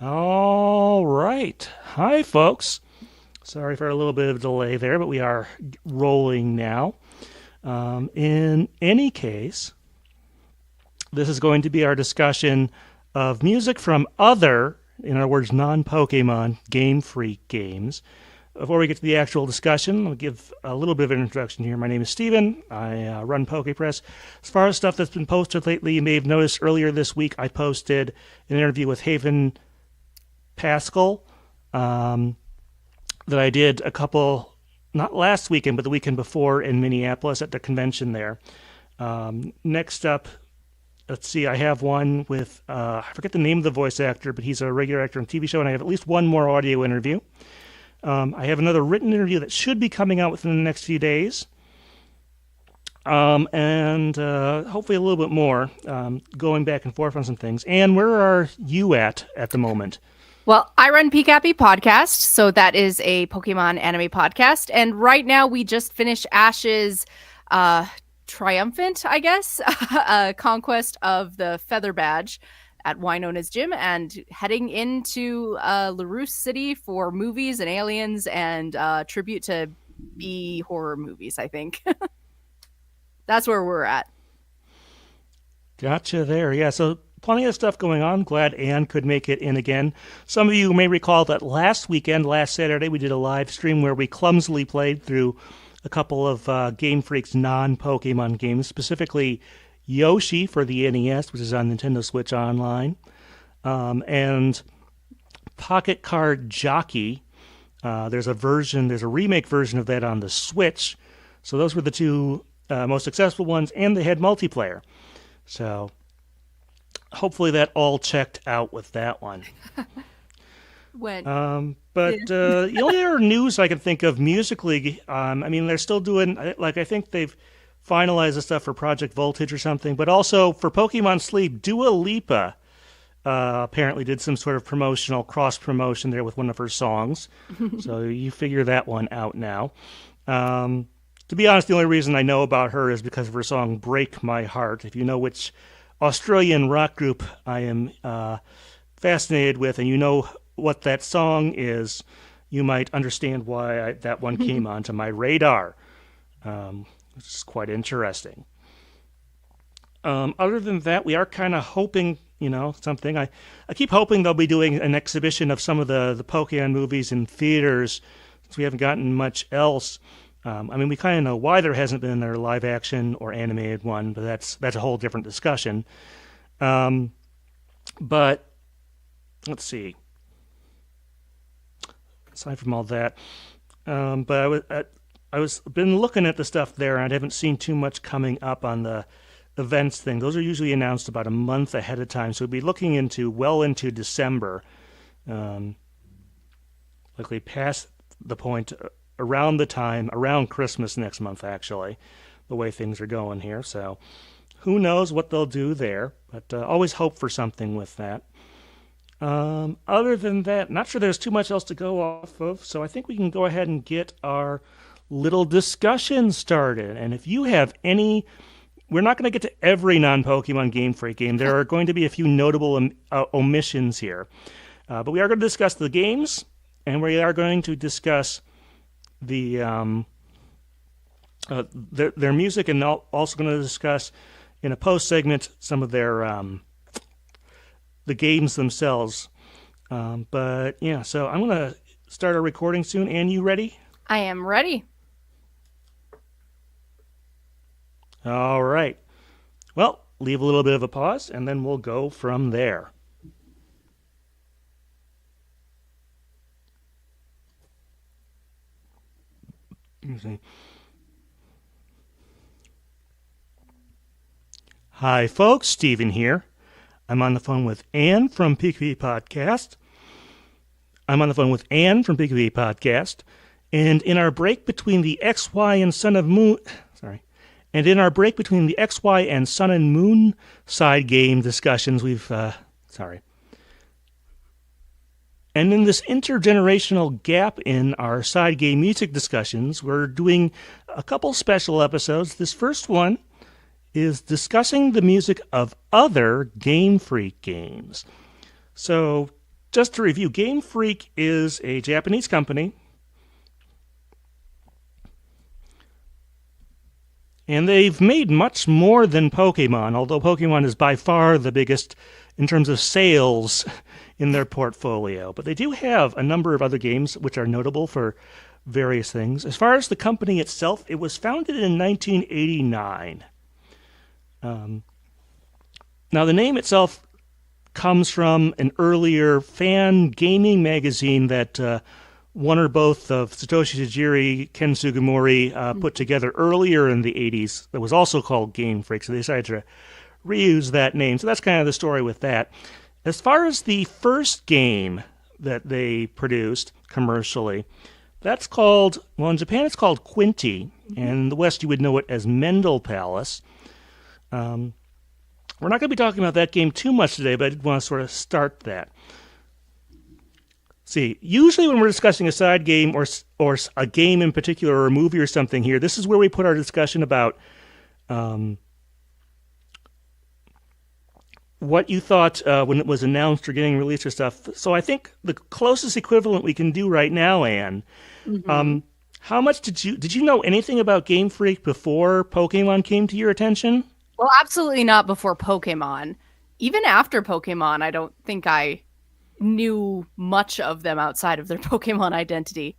All right. Hi, folks. Sorry for a little bit of delay there, but we are rolling now. In any case, this is going to be our discussion of music from other, in other words, non-Pokemon Game Freak games. Before we get to the actual discussion, I'll give a little bit of an introduction here. My name is Steven. I run Pokepress. As far as stuff that's been posted lately, you may have noticed earlier this week I posted an interview with Haven Pascal that I did a couple, not last weekend, but the weekend before in Minneapolis at the convention there. Next up, let's see, I have one with, I forget the name of the voice actor, but he's a regular actor on a TV show, and I have at least one more audio interview. I have another written interview that should be coming out within the next few days. And hopefully a little bit more, going back and forth on some things. And where are you at the moment? Well, I run Pikapi Podcast, so that is a Pokemon anime podcast. And right now we just finished Ash's triumphant, I guess, conquest of the Feather Badge at Wynona's gym and heading into LaRousse City for movies and aliens and tribute to B horror movies, I think. That's where we're at. Gotcha there. Yeah, so plenty of stuff going on. Glad Anne could make it in again. Some of you may recall that last Saturday, we did a live stream where we clumsily played through a couple of Game Freak's non-Pokemon games, specifically Yoshi for the NES, which is on Nintendo Switch Online, and Pocket Card Jockey. There's a remake version of that on the Switch. So those were the two most successful ones, and they had multiplayer. So hopefully that all checked out with that one. The only other news I can think of musically, they're still doing, I think they've finalized the stuff for Project Voltage or something, but also for Pokemon Sleep, Dua Lipa apparently did some sort of cross-promotion there with one of her songs. So you figure that one out now. To be honest, the only reason I know about her is because of her song Break My Heart. If you know which Australian rock group I am fascinated with, and you know what that song is, you might understand why that one came onto my radar, which is quite interesting. Other than that, we are kind of hoping, something. I keep hoping they'll be doing an exhibition of some of the Pokemon movies in theaters, since we haven't gotten much else. We kind of know why there hasn't been another live action or animated one, but that's a whole different discussion. But let's see. Aside from all that, but I was been looking at the stuff there, and I haven't seen too much coming up on the events thing. Those are usually announced about a month ahead of time, so we'll be looking into December, likely past the point. Around Christmas next month, actually, the way things are going here. So who knows what they'll do there, but always hope for something with that. Other than that, not sure there's too much else to go off of, so I think we can go ahead and get our little discussion started. And if you have any, we're not going to get to every non-Pokemon Game Freak game. There are going to be a few notable omissions here. But we are going to discuss the games, and we are going to discuss their music, and also going to discuss in a post segment some of their the games themselves. But yeah, so I'm going to start our recording soon. Anne, you ready? I am ready. All right. Well, leave a little bit of a pause, and then we'll go from there. Hi, folks. Steven here. I'm on the phone with Anne from Pikapi Podcast. And in our break between the XY and Sun and Moon side game discussions, And in this intergenerational gap in our side game music discussions, we're doing a couple special episodes. This first one is discussing the music of other Game Freak games. So just to review, Game Freak is a Japanese company. And they've made much more than Pokemon, although Pokemon is by far the biggest in terms of sales in their portfolio. But they do have a number of other games which are notable for various things. As far as the company itself, it was founded in 1989. Now, the name itself comes from an earlier fan gaming magazine that one or both of Satoshi Tajiri, Ken Sugimori put together earlier in the 80s that was also called Game Freak, so they decided to reuse that name. So that's kind of the story with that. As far as the first game that they produced commercially, that's called, well, in Japan it's called Quinty, and in the West you would know it as Mendel Palace. We're not going to be talking about that game too much today, but I did want to sort of start that. See, usually when we're discussing a side game or a game in particular or a movie or something here, this is where we put our discussion about what you thought when it was announced or getting released or stuff. So I think the closest equivalent we can do right now, Anne, how much did you know anything about Game Freak before Pokemon came to your attention? Well, absolutely not before Pokemon. Even after Pokemon, I don't think I knew much of them outside of their Pokemon identity.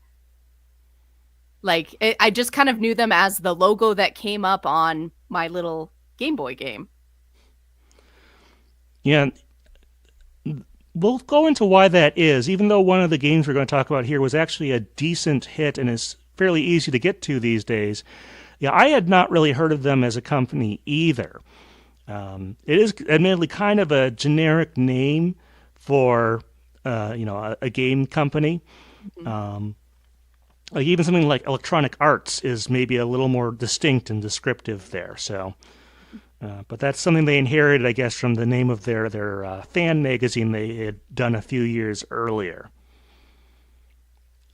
Like, I just kind of knew them as the logo that came up on my little Game Boy game. Yeah, we'll go into why that is, even though one of the games we're going to talk about here was actually a decent hit and is fairly easy to get to these days. Yeah, I had not really heard of them as a company either. It is admittedly kind of a generic name for a game company. Like even something like Electronic Arts is maybe a little more distinct and descriptive there. So, but that's something they inherited, I guess, from the name of their fan magazine they had done a few years earlier.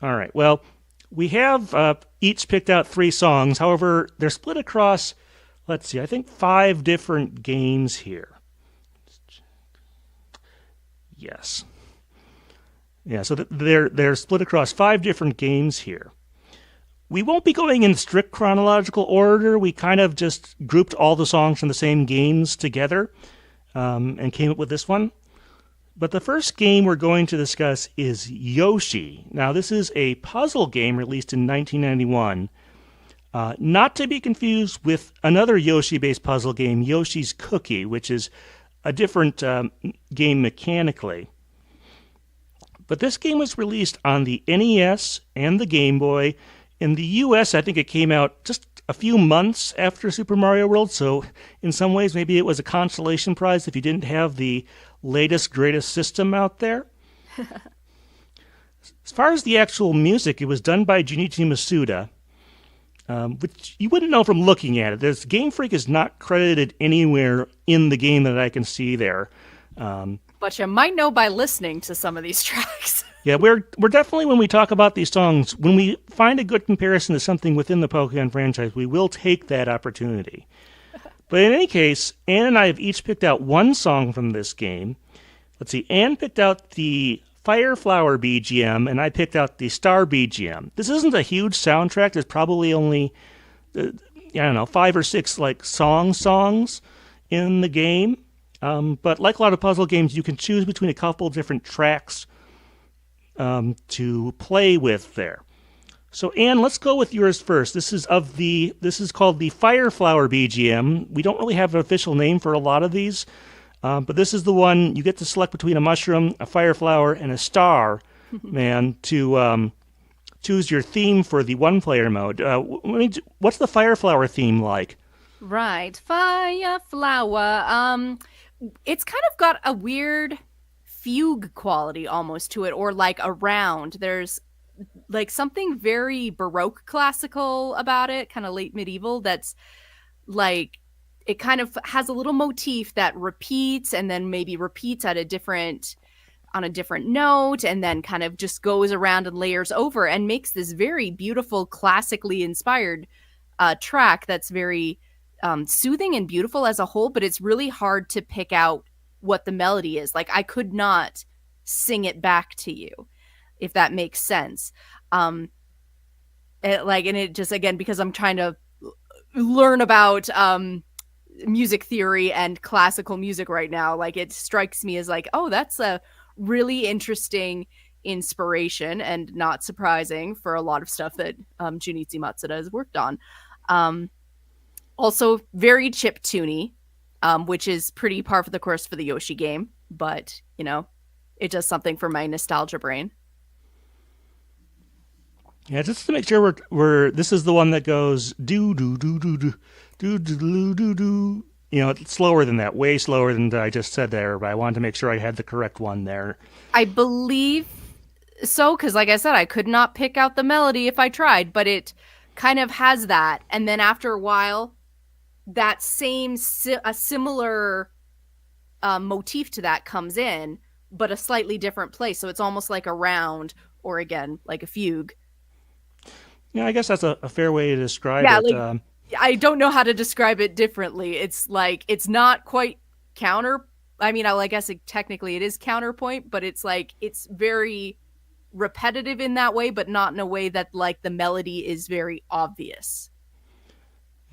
All right. Well, we have each picked out 3 songs. However, they're split across, let's see, I think 5 different games here. Yes. Yeah, so they're split across 5 different games here. We won't be going in strict chronological order. We kind of just grouped all the songs from the same games together and came up with this one. But the first game we're going to discuss is Yoshi. Now, this is a puzzle game released in 1991. Not to be confused with another Yoshi-based puzzle game, Yoshi's Cookie, which is a different game mechanically. But this game was released on the NES and the Game Boy. In the US, I think it came out just a few months after Super Mario World, so in some ways maybe it was a consolation prize if you didn't have the latest, greatest system out there. As far as the actual music, it was done by Junichi Masuda, which you wouldn't know from looking at it. Game Freak is not credited anywhere in the game that I can see there. But you might know by listening to some of these tracks. Yeah, we're definitely, when we talk about these songs, when we find a good comparison to something within the Pokemon franchise, we will take that opportunity. But in any case, Anne and I have each picked out one song from this game. Let's see, Anne picked out the Fire Flower BGM, and I picked out the Star BGM. This isn't a huge soundtrack. There's probably only, 5 or 6 songs in the game. But like a lot of puzzle games, you can choose between a couple different tracks to play with there. So Anne, let's go with yours first. This is called the Fire Flower BGM. We don't really have an official name for a lot of these, but this is the one you get to select between a mushroom, a fire flower, and a star, man, to choose your theme for the one-player mode. What's the Fire Flower theme like? Right, Fire Flower. It's kind of got a weird fugue quality almost to it, or like a round. There's like something very Baroque classical about it, kind of late medieval, that's like, it kind of has a little motif that repeats and then maybe repeats on a different note, and then kind of just goes around and layers over and makes this very beautiful, classically inspired track that's very soothing and beautiful as a whole, but it's really hard to pick out what the melody is. Like, I could not sing it back to you, if that makes sense. And it just, again, because I'm trying to learn about music theory and classical music right now, like it strikes me as like, oh, that's a really interesting inspiration and not surprising for a lot of stuff that Junichi Matsuda has worked on. Also very chiptune-y, which is pretty par for the course for the Yoshi game, but it does something for my nostalgia brain. Yeah, just to make sure we're this is the one that goes do do do do do do do do do. It's slower than that, way slower than I just said there, but I wanted to make sure I had the correct one there. I believe so, because like I said, I could not pick out the melody if I tried, but it kind of has that. And then after a while, that a similar motif to that comes in, but a slightly different place. So it's almost like a round, or again, like a fugue. Yeah, I guess that's a fair way to describe it. I don't know how to describe it differently. It's like, it's not quite counter. I mean, I guess technically it is counterpoint, but it's like, it's very repetitive in that way, but not in a way that like the melody is very obvious.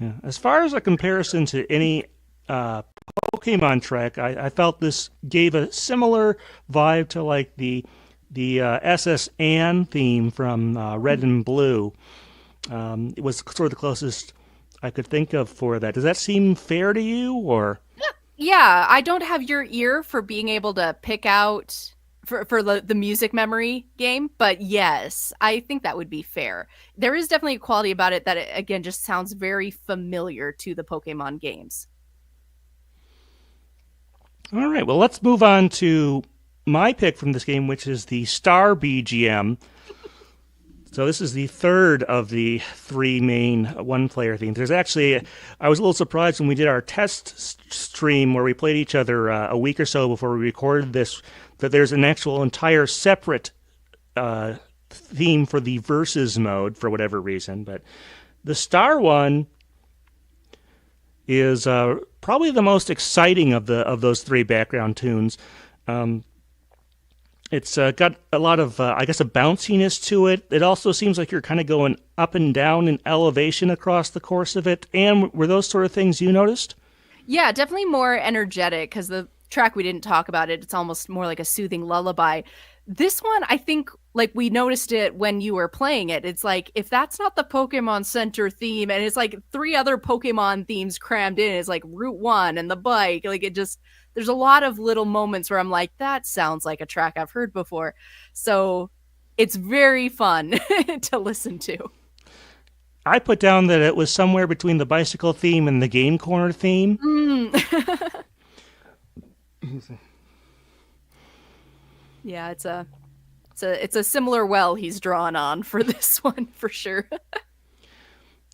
Yeah. As far as a comparison to any Pokemon track, I felt this gave a similar vibe to like the SS Anne theme from Red and Blue. It was sort of the closest I could think of for that. Does that seem fair to you, or? Yeah, I don't have your ear for being able to pick out for the music memory game, but yes, I think that would be fair. There is definitely a quality about it that, again, just sounds very familiar to the Pokemon games. All right, well, let's move on to my pick from this game, which is the Star BGM. So this is the third of the three main one-player themes. There's actually, I was a little surprised when we did our test stream where we played each other a week or so before we recorded this, that there's an actual entire separate theme for the versus mode for whatever reason. But the Star one is probably the most exciting of those three background tunes. It's got a lot of, I guess, a bounciness to it. It also seems like you're kind of going up and down in elevation across the course of it. And were those sort of things you noticed? Yeah, definitely more energetic, because the track we didn't talk about it's almost more like a soothing lullaby. This one, I think, like, we noticed it when you were playing it. It's like, if that's not the Pokemon Center theme, and it's like three other Pokemon themes crammed in, it's like Route 1 and the bike, like, it just, there's a lot of little moments where I'm like, that sounds like a track I've heard before. So it's very fun to listen to. I put down that it was somewhere between the bicycle theme and the Game Corner theme. Yeah, it's a similar well he's drawn on for this one for sure.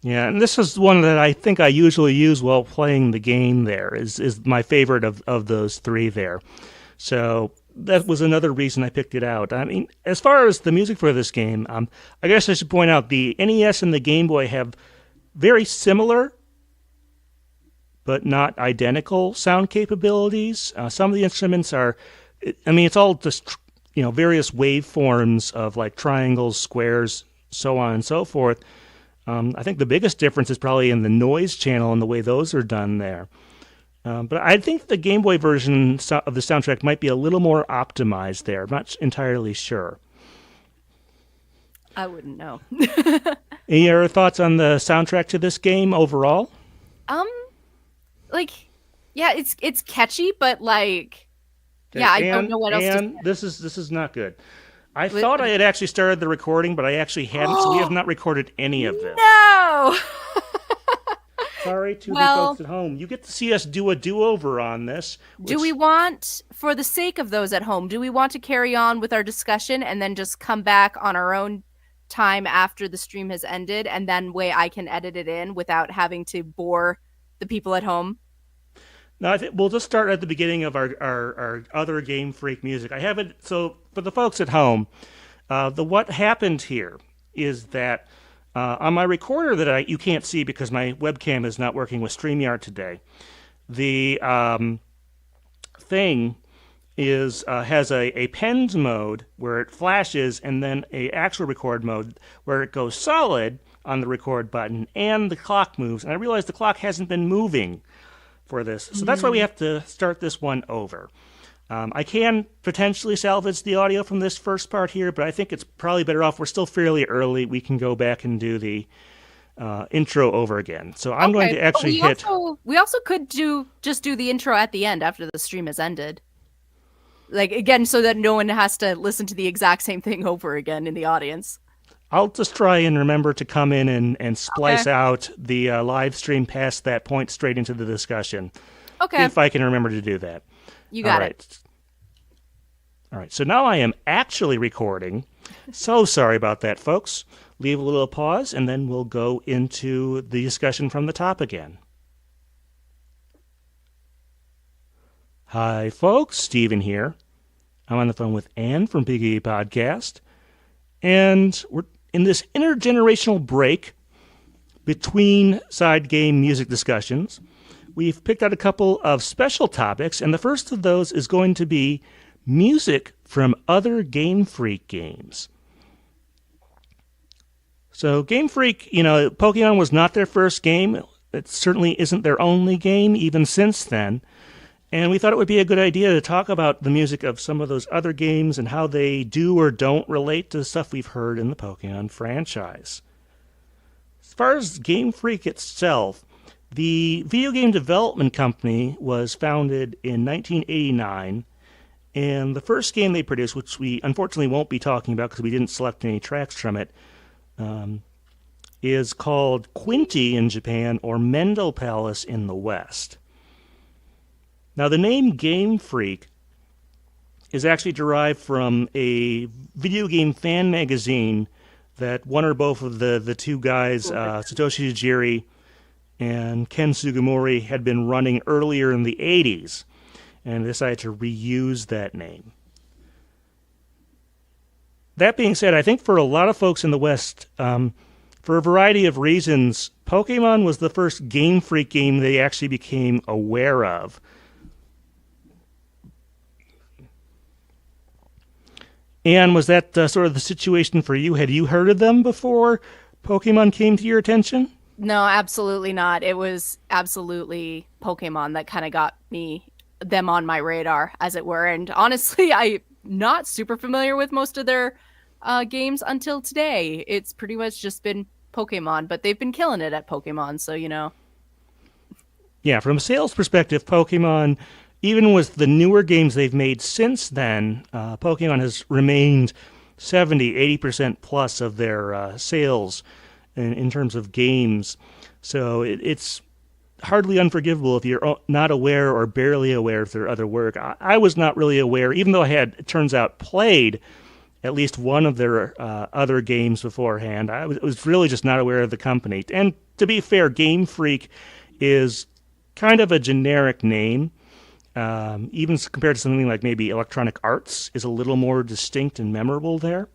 Yeah, and this is one that I think I usually use while playing the game there, is my favorite of those three there. So that was another reason I picked it out. I mean, as far as the music for this game, I guess I should point out the NES and the Game Boy have very similar but not identical sound capabilities. Some of the instruments are, I mean, it's all just, various waveforms of like triangles, squares, so on and so forth. I think the biggest difference is probably in the noise channel and the way those are done there. But I think the Game Boy version of the soundtrack might be a little more optimized there. I'm not entirely sure. I wouldn't know. Any other thoughts on the soundtrack to this game overall? It's catchy, but like, yeah, I don't know what else to say. This is not good. I thought I had actually started the recording, but I actually hadn't, so we have not recorded any of this. No! Sorry to the folks at home. You get to see us do a do-over on this. Do we want, for the sake of those at home, do we want to carry on with our discussion and then just come back on our own time after the stream has ended, and then way I can edit it in without having to bore the people at home? No, I think we'll just start at the beginning of our other Game Freak music. I have it, so for the folks at home, what happened here is that on my recorder that you can't see because my webcam is not working with StreamYard today, the thing has a penned mode where it flashes, and then a actual record mode where it goes solid on the record button and the clock moves. And I realized the clock hasn't been moving for this, so that's why we have to start this one over. I can potentially salvage the audio from this first part here, but I think it's probably better off. We're still fairly early. We can go back and do the intro over again. So I'm going to actually We also could just do the intro at the end after the stream has ended. Like, again, so that no one has to listen to the exact same thing over again in the audience. I'll just try and remember to come in and splice out the live stream past that point straight into the discussion. Okay. If I can remember to do that. You got it. All right, so now I am actually recording. So sorry about that, folks. Leave a little pause, and then we'll go into the discussion from the top again. Hi, folks. Steven here. I'm on the phone with Ann from Pikapi Podcast. And we're in this intergenerational break between side game music discussions. We've picked out a couple of special topics, and the first of those is going to be music from other Game Freak games. So Game Freak, Pokemon was not their first game. It certainly isn't their only game, even since then. And we thought it would be a good idea to talk about the music of some of those other games and how they do or don't relate to the stuff we've heard in the Pokemon franchise. As far as Game Freak itself, the video game development company was founded in 1989, and the first game they produced, which we unfortunately won't be talking about because we didn't select any tracks from it, is called Quinty in Japan or Mendel Palace in the West. Now, the name Game Freak is actually derived from a video game fan magazine that one or both of the two guys, Satoshi Tajiri and Ken Sugimori, had been running earlier in the 80s, and decided to reuse that name. That being said, I think for a lot of folks in the West, for a variety of reasons, Pokemon was the first Game Freak game they actually became aware of. And was that sort of the situation for you? Had you heard of them before Pokemon came to your attention? No, absolutely not. It was absolutely Pokemon that kind of got them on my radar, as it were. And honestly, I'm not super familiar with most of their games until today. It's pretty much just been Pokemon, but they've been killing it at Pokemon, so Yeah, from a sales perspective, Pokemon, even with the newer games they've made since then, Pokemon has remained 70-80% plus of their sales in terms of games. So it's hardly unforgivable if you're not aware or barely aware of their other work. I was not really aware, even though I had, it turns out, played at least one of their other games beforehand. I was really just not aware of the company. And to be fair, Game Freak is kind of a generic name. Even compared to something like maybe Electronic Arts is a little more distinct and memorable there.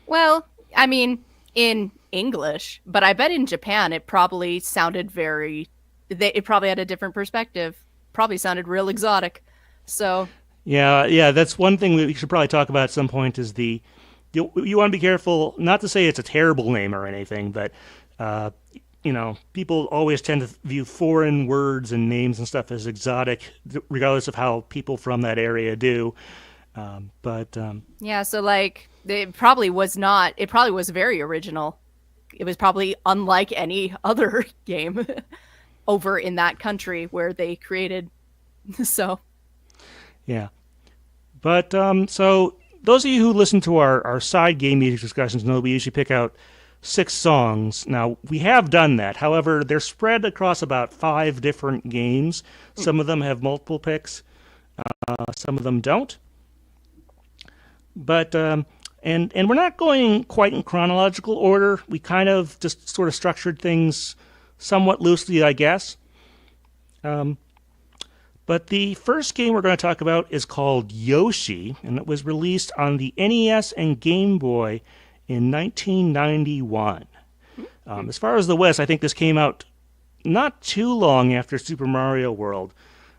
Well, I mean, in English, but I bet in Japan it probably sounded it probably had a different perspective. Probably sounded real exotic. So yeah, that's one thing we should probably talk about at some point is you want to be careful, not to say it's a terrible name or anything, but people always tend to view foreign words and names and stuff as exotic, regardless of how people from that area do. Yeah, so like it probably was very original. It was probably unlike any other game over in that country where they created. So yeah, but so those of you who listen to our side game music discussions know we usually pick out 6 songs. Now, we have done that. However, they're spread across about 5 different games. Some of them have multiple picks. Some of them don't. But, and we're not going quite in chronological order. We kind of just sort of structured things somewhat loosely, I guess. But the first game we're going to talk about is called Yoshi, and it was released on the NES and Game Boy in 1991. As far as the West, I think this came out not too long after Super Mario World.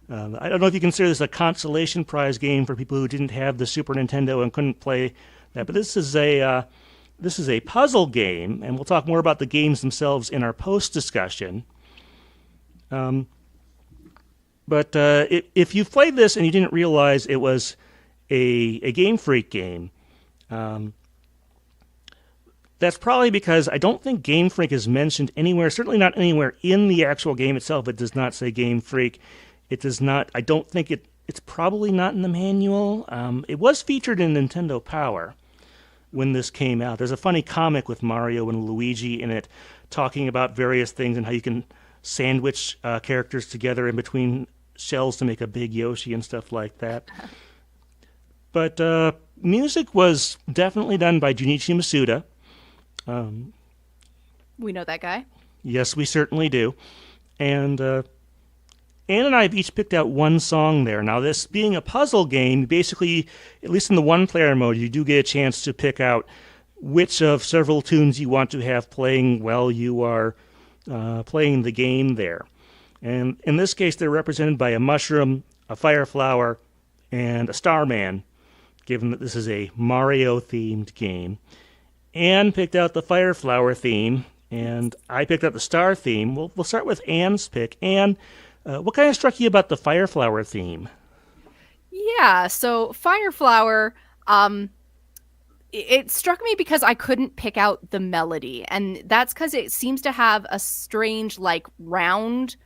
I don't know if you consider this a consolation prize game for people who didn't have the Super Nintendo and couldn't play that, but this is a puzzle game, and we'll talk more about the games themselves in our post discussion. But if you've played this and you didn't realize it was a Game Freak game, that's probably because I don't think Game Freak is mentioned anywhere, certainly not anywhere in the actual game itself. It does not say Game Freak. It does not, I don't think it's probably not in the manual. It was featured in Nintendo Power when this came out. There's a funny comic with Mario and Luigi in it talking about various things and how you can sandwich characters together in between shells to make a big Yoshi and stuff like that. But music was definitely done by Junichi Masuda. We know that guy. Yes, we certainly do. And Anne and I have each picked out one song there. Now, this being a puzzle game, basically, at least in the one-player mode, you do get a chance to pick out which of several tunes you want to have playing while you are playing the game there. And in this case, they're represented by a mushroom, a fire flower, and a starman, given that this is a Mario-themed game. Anne picked out the fire flower theme, and I picked out the star theme. We'll start with Anne's pick. Anne, what kind of struck you about the fire flower theme? Yeah, so fire flower, it struck me because I couldn't pick out the melody, and that's because it seems to have a strange, like, round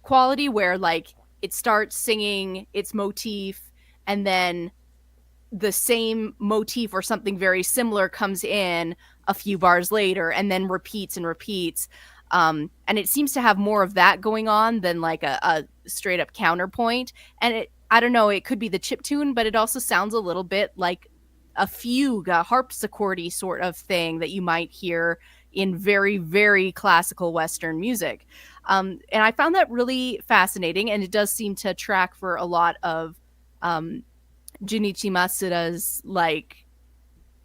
quality where, like, it starts singing its motif, and then the same motif or something very similar comes in a few bars later and then repeats and repeats. And it seems to have more of that going on than like a straight up counterpoint. And I don't know, it could be the chiptune, but it also sounds a little bit like a fugue, a harpsichord-y sort of thing that you might hear in very, very classical Western music. And I found that really fascinating, and it does seem to track for a lot of Junichi Masuda's like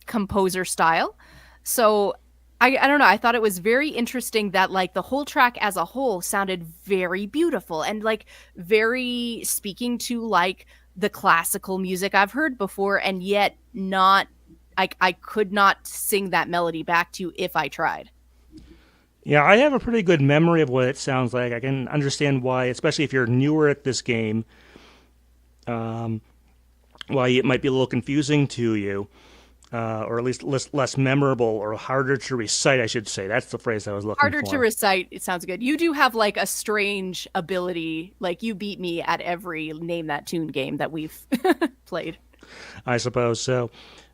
composer style. So I don't know, I thought it was very interesting that like the whole track as a whole sounded very beautiful and like very speaking to like the classical music I've heard before, and yet not I could not sing that melody back to you if I tried. Yeah, I have a pretty good memory of what it sounds like. I can understand why, especially if you're newer at this game, why it might be a little confusing to you, or at least less memorable or harder to recite, I should say. That's the phrase I was looking for. Harder to recite, it sounds good. You do have like a strange ability, like you beat me at every Name That Tune game that we've played. I suppose so.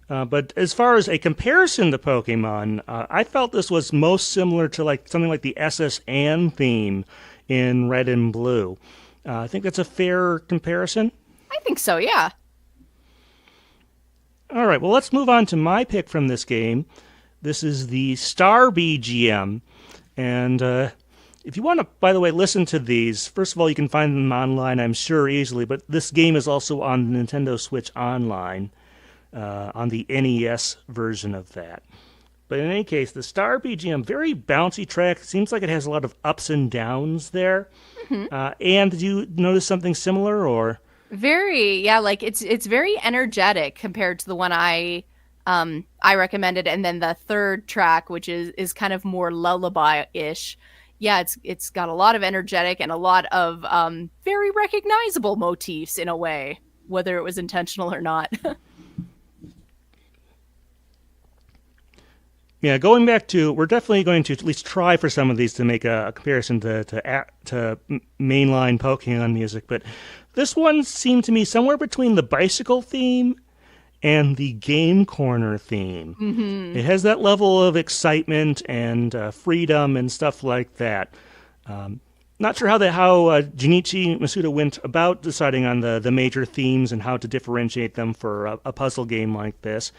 But as far as a comparison to Pokemon, I felt this was most similar to like something like the SS Anne theme in Red and Blue. I think that's a fair comparison. I think so, yeah. All right, well, let's move on to my pick from this game. This is the Star BGM. And if you want to, by the way, listen to these, first of all, you can find them online, I'm sure, easily. But this game is also on the Nintendo Switch Online, on the NES version of that. But in any case, the Star BGM, very bouncy track. Seems like it has a lot of ups and downs there. Mm-hmm. And did you notice something similar, or? Very, yeah, like it's very energetic compared to the one I recommended, and then the third track, which is kind of more lullaby-ish. Yeah, it's got a lot of energetic and a lot of very recognizable motifs in a way, whether it was intentional or not. Yeah, going back to, we're definitely going to at least try for some of these to make a comparison to mainline Pokemon music, but this one seemed to me somewhere between the bicycle theme and the Game Corner theme. Mm-hmm. It has that level of excitement and freedom and stuff like that. Not sure how Junichi Masuda went about deciding on the major themes and how to differentiate them for a puzzle game like this.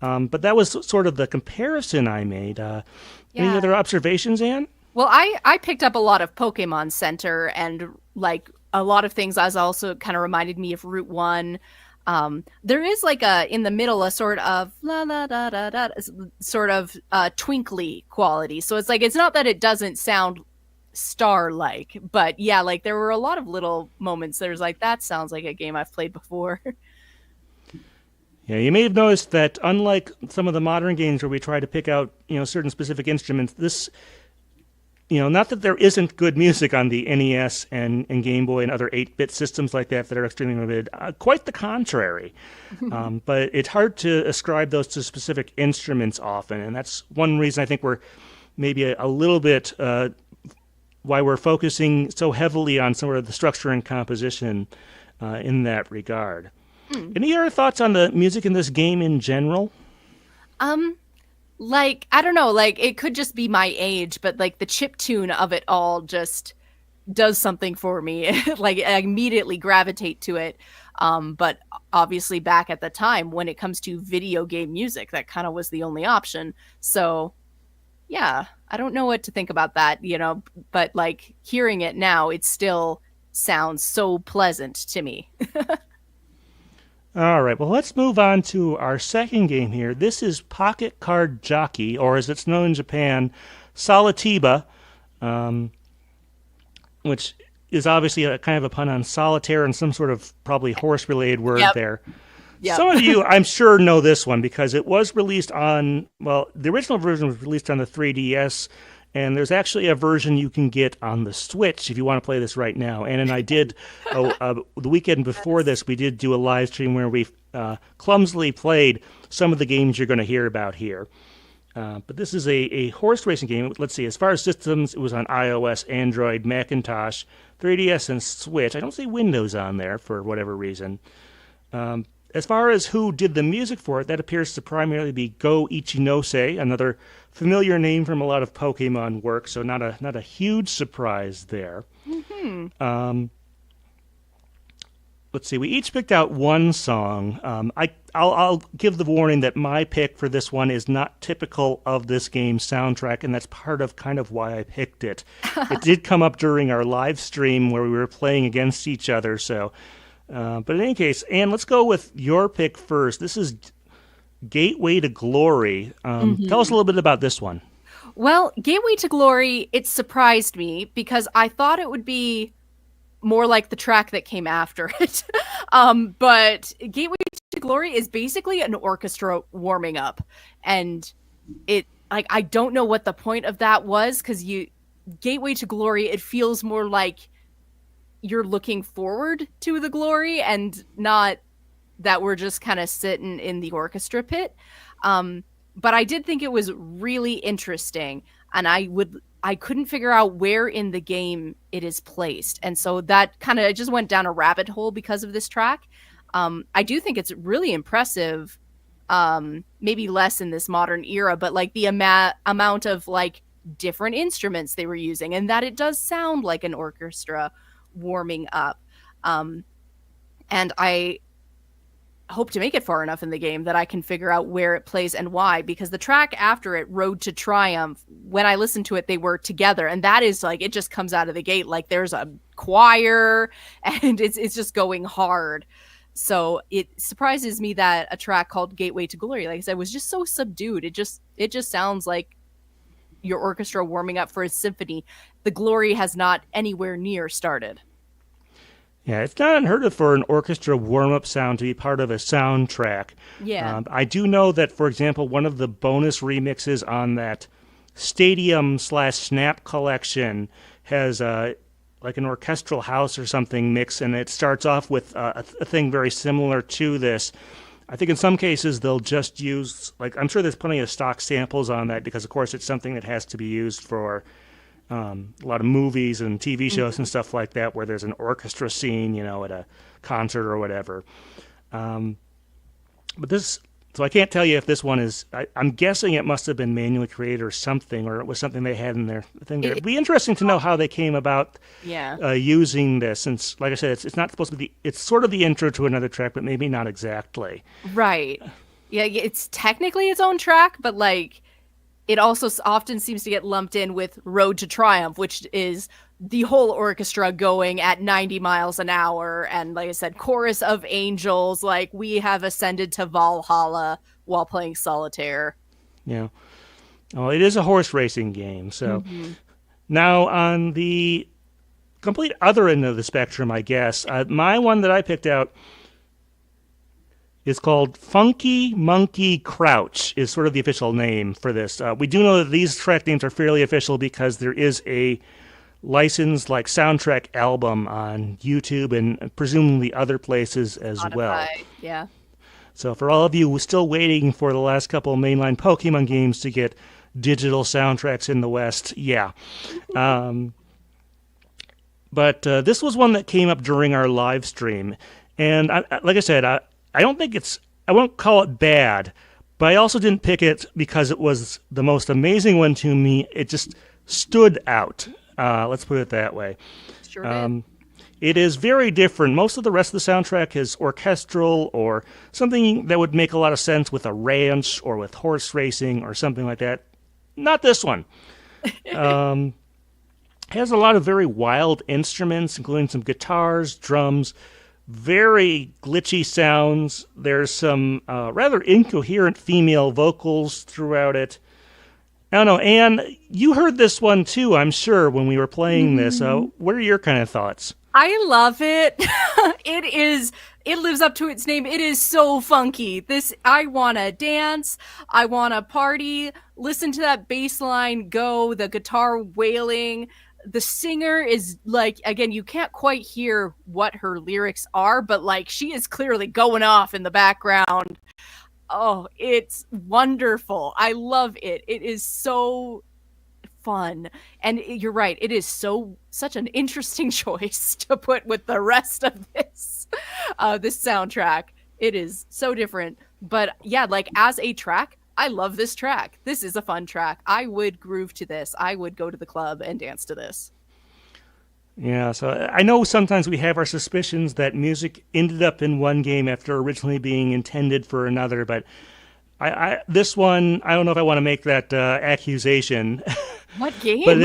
But that was sort of the comparison I made. Any other observations, Anne? Well, I picked up a lot of Pokemon Center, and like a lot of things as also kind of reminded me of Route 1. There is like in the middle a sort of la la da da da sort of twinkly quality. So it's like it's not that it doesn't sound star-like. But yeah, like there were a lot of little moments. There's like, that sounds like a game I've played before. Yeah, you may have noticed that unlike some of the modern games where we try to pick out, certain specific instruments, this, not that there isn't good music on the NES and Game Boy and other 8-bit systems like that are extremely limited. Quite the contrary. But it's hard to ascribe those to specific instruments often, and that's one reason I think we're maybe a little bit why we're focusing so heavily on some of the structure and composition in that regard. Any other thoughts on the music in this game in general? Like, I don't know, like it could just be my age, but like the chip tune of it all just does something for me. Like I immediately gravitate to it. But obviously back at the time when it comes to video game music, that kind of was the only option. So yeah, I don't know what to think about that, but like hearing it now, it still sounds so pleasant to me. All right, well, let's move on to our second game here. This is Pocket Card Jockey, or as it's known in Japan, Solitiba, which is obviously a kind of a pun on solitaire and some sort of probably horse-related word there. Yep. Some of you, I'm sure, know this one because it was released on, the original version was released on the 3DS, and there's actually a version you can get on the Switch if you want to play this right now. Anna and I did, the weekend before this, we did do a live stream where we clumsily played some of the games you're going to hear about here. But this is a horse racing game. Let's see, as far as systems, it was on iOS, Android, Macintosh, 3DS, and Switch. I don't see Windows on there for whatever reason. As far as who did the music for it, that appears to primarily be Go Ichinose, another familiar name from a lot of Pokemon work, so not a huge surprise there. Mm-hmm. Let's see, we each picked out one song. I'll give the warning that my pick for this one is not typical of this game's soundtrack, and that's part of kind of why I picked it. It did come up during our live stream where we were playing against each other, so... but in any case, Anne, let's go with your pick first. This is Gateway to Glory. Tell us a little bit about this one. Well, Gateway to Glory, it surprised me because I thought it would be more like the track that came after it. But Gateway to Glory is basically an orchestra warming up. And I don't know what the point of that was because Gateway to Glory, it feels more like you're looking forward to the glory and not that we're just kind of sitting in the orchestra pit. But I did think it was really interesting, and I couldn't figure out where in the game it is placed. And so that kind of just went down a rabbit hole because of this track. I do think it's really impressive, maybe less in this modern era, but like the amount of like different instruments they were using and that it does sound like an orchestra warming up. And I hope to make it far enough in the game that I can figure out where it plays and why, because the track after it, Road to Triumph, when I listened to it, they were together, and that is like, it just comes out of the gate like there's a choir and it's just going hard. So it surprises me that a track called Gateway to Glory, like I said, was just so subdued. It just sounds like your orchestra warming up for a symphony. The glory has not anywhere near started. Yeah, it's not unheard of for an orchestra warm-up sound to be part of a soundtrack. Yeah. I do know that, for example, one of the bonus remixes on that Stadium/Snap collection has like an orchestral house or something mix, and it starts off with a thing very similar to this. I think in some cases they'll just use, like, I'm sure there's plenty of stock samples on that because, of course, it's something that has to be used for a lot of movies and TV shows and stuff like that where there's an orchestra scene, at a concert or whatever. But this, so I can't tell you if this one is, I'm guessing it must have been manually created or something, or it was something they had in their thing there. It'd be interesting to know how they came about using this, since, like I said, it's not supposed to be, it's sort of the intro to another track, but maybe not exactly. Right. Yeah, it's technically its own track, but like, it also often seems to get lumped in with Road to Triumph, which is the whole orchestra going at 90 miles an hour. And like I said, chorus of angels, like we have ascended to Valhalla while playing solitaire. Yeah. Well, it is a horse racing game, so Now, on the complete other end of the spectrum, I guess, my one that I picked out is called Funky Monkey Crouch, is sort of the official name for this. We do know that these track names are fairly official because there is a licensed soundtrack album on YouTube and presumably other places as well. Yeah. So for all of you still waiting for the last couple of mainline Pokemon games to get digital soundtracks in the West, yeah. But this was one that came up during our live stream. And like I said, I don't think I won't call it bad, but I also didn't pick it because it was the most amazing one to me. It just stood out. Let's put it that way. Sure did. It is very different. Most of the rest of the soundtrack is orchestral or something that would make a lot of sense with a ranch or with horse racing or something like that. Not this one. Has a lot of very wild instruments, including some guitars, drums, very glitchy sounds. There's some rather incoherent female vocals throughout it. I don't know, Anne, you heard this one too, I'm sure, when we were playing this. What are your kind of thoughts? I love it. It lives up to its name. It is so funky. I want to dance. I want to party. Listen to that bass line go, the guitar wailing. The singer is again, you can't quite hear what her lyrics are, but she is clearly going off in the background. Oh, it's wonderful. I love it. It is so fun. And you're right. It is such an interesting choice to put with the rest of this soundtrack. It is so different. But yeah, as a track, I love this track. This is a fun track. I would groove to this. I would go to the club and dance to this. Yeah, so I know sometimes we have our suspicions that music ended up in one game after originally being intended for another, but this one, I don't know if I want to make that accusation. What game? But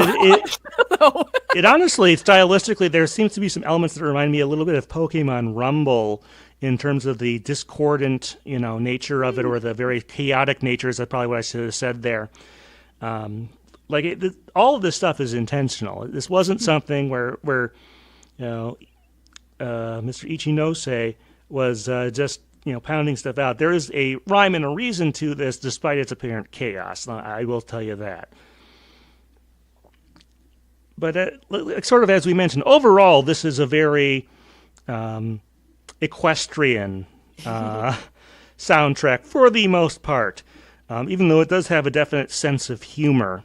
it honestly, stylistically, there seems to be some elements that remind me a little bit of Pokemon Rumble in terms of the discordant, nature of it, or the very chaotic nature is probably what I should have said there. All of this stuff is intentional. This wasn't something where Mr. Ichinose was just pounding stuff out. There is a rhyme and a reason to this, despite its apparent chaos. I will tell you that. But sort of as we mentioned, overall, this is a very equestrian soundtrack for the most part, even though it does have a definite sense of humor,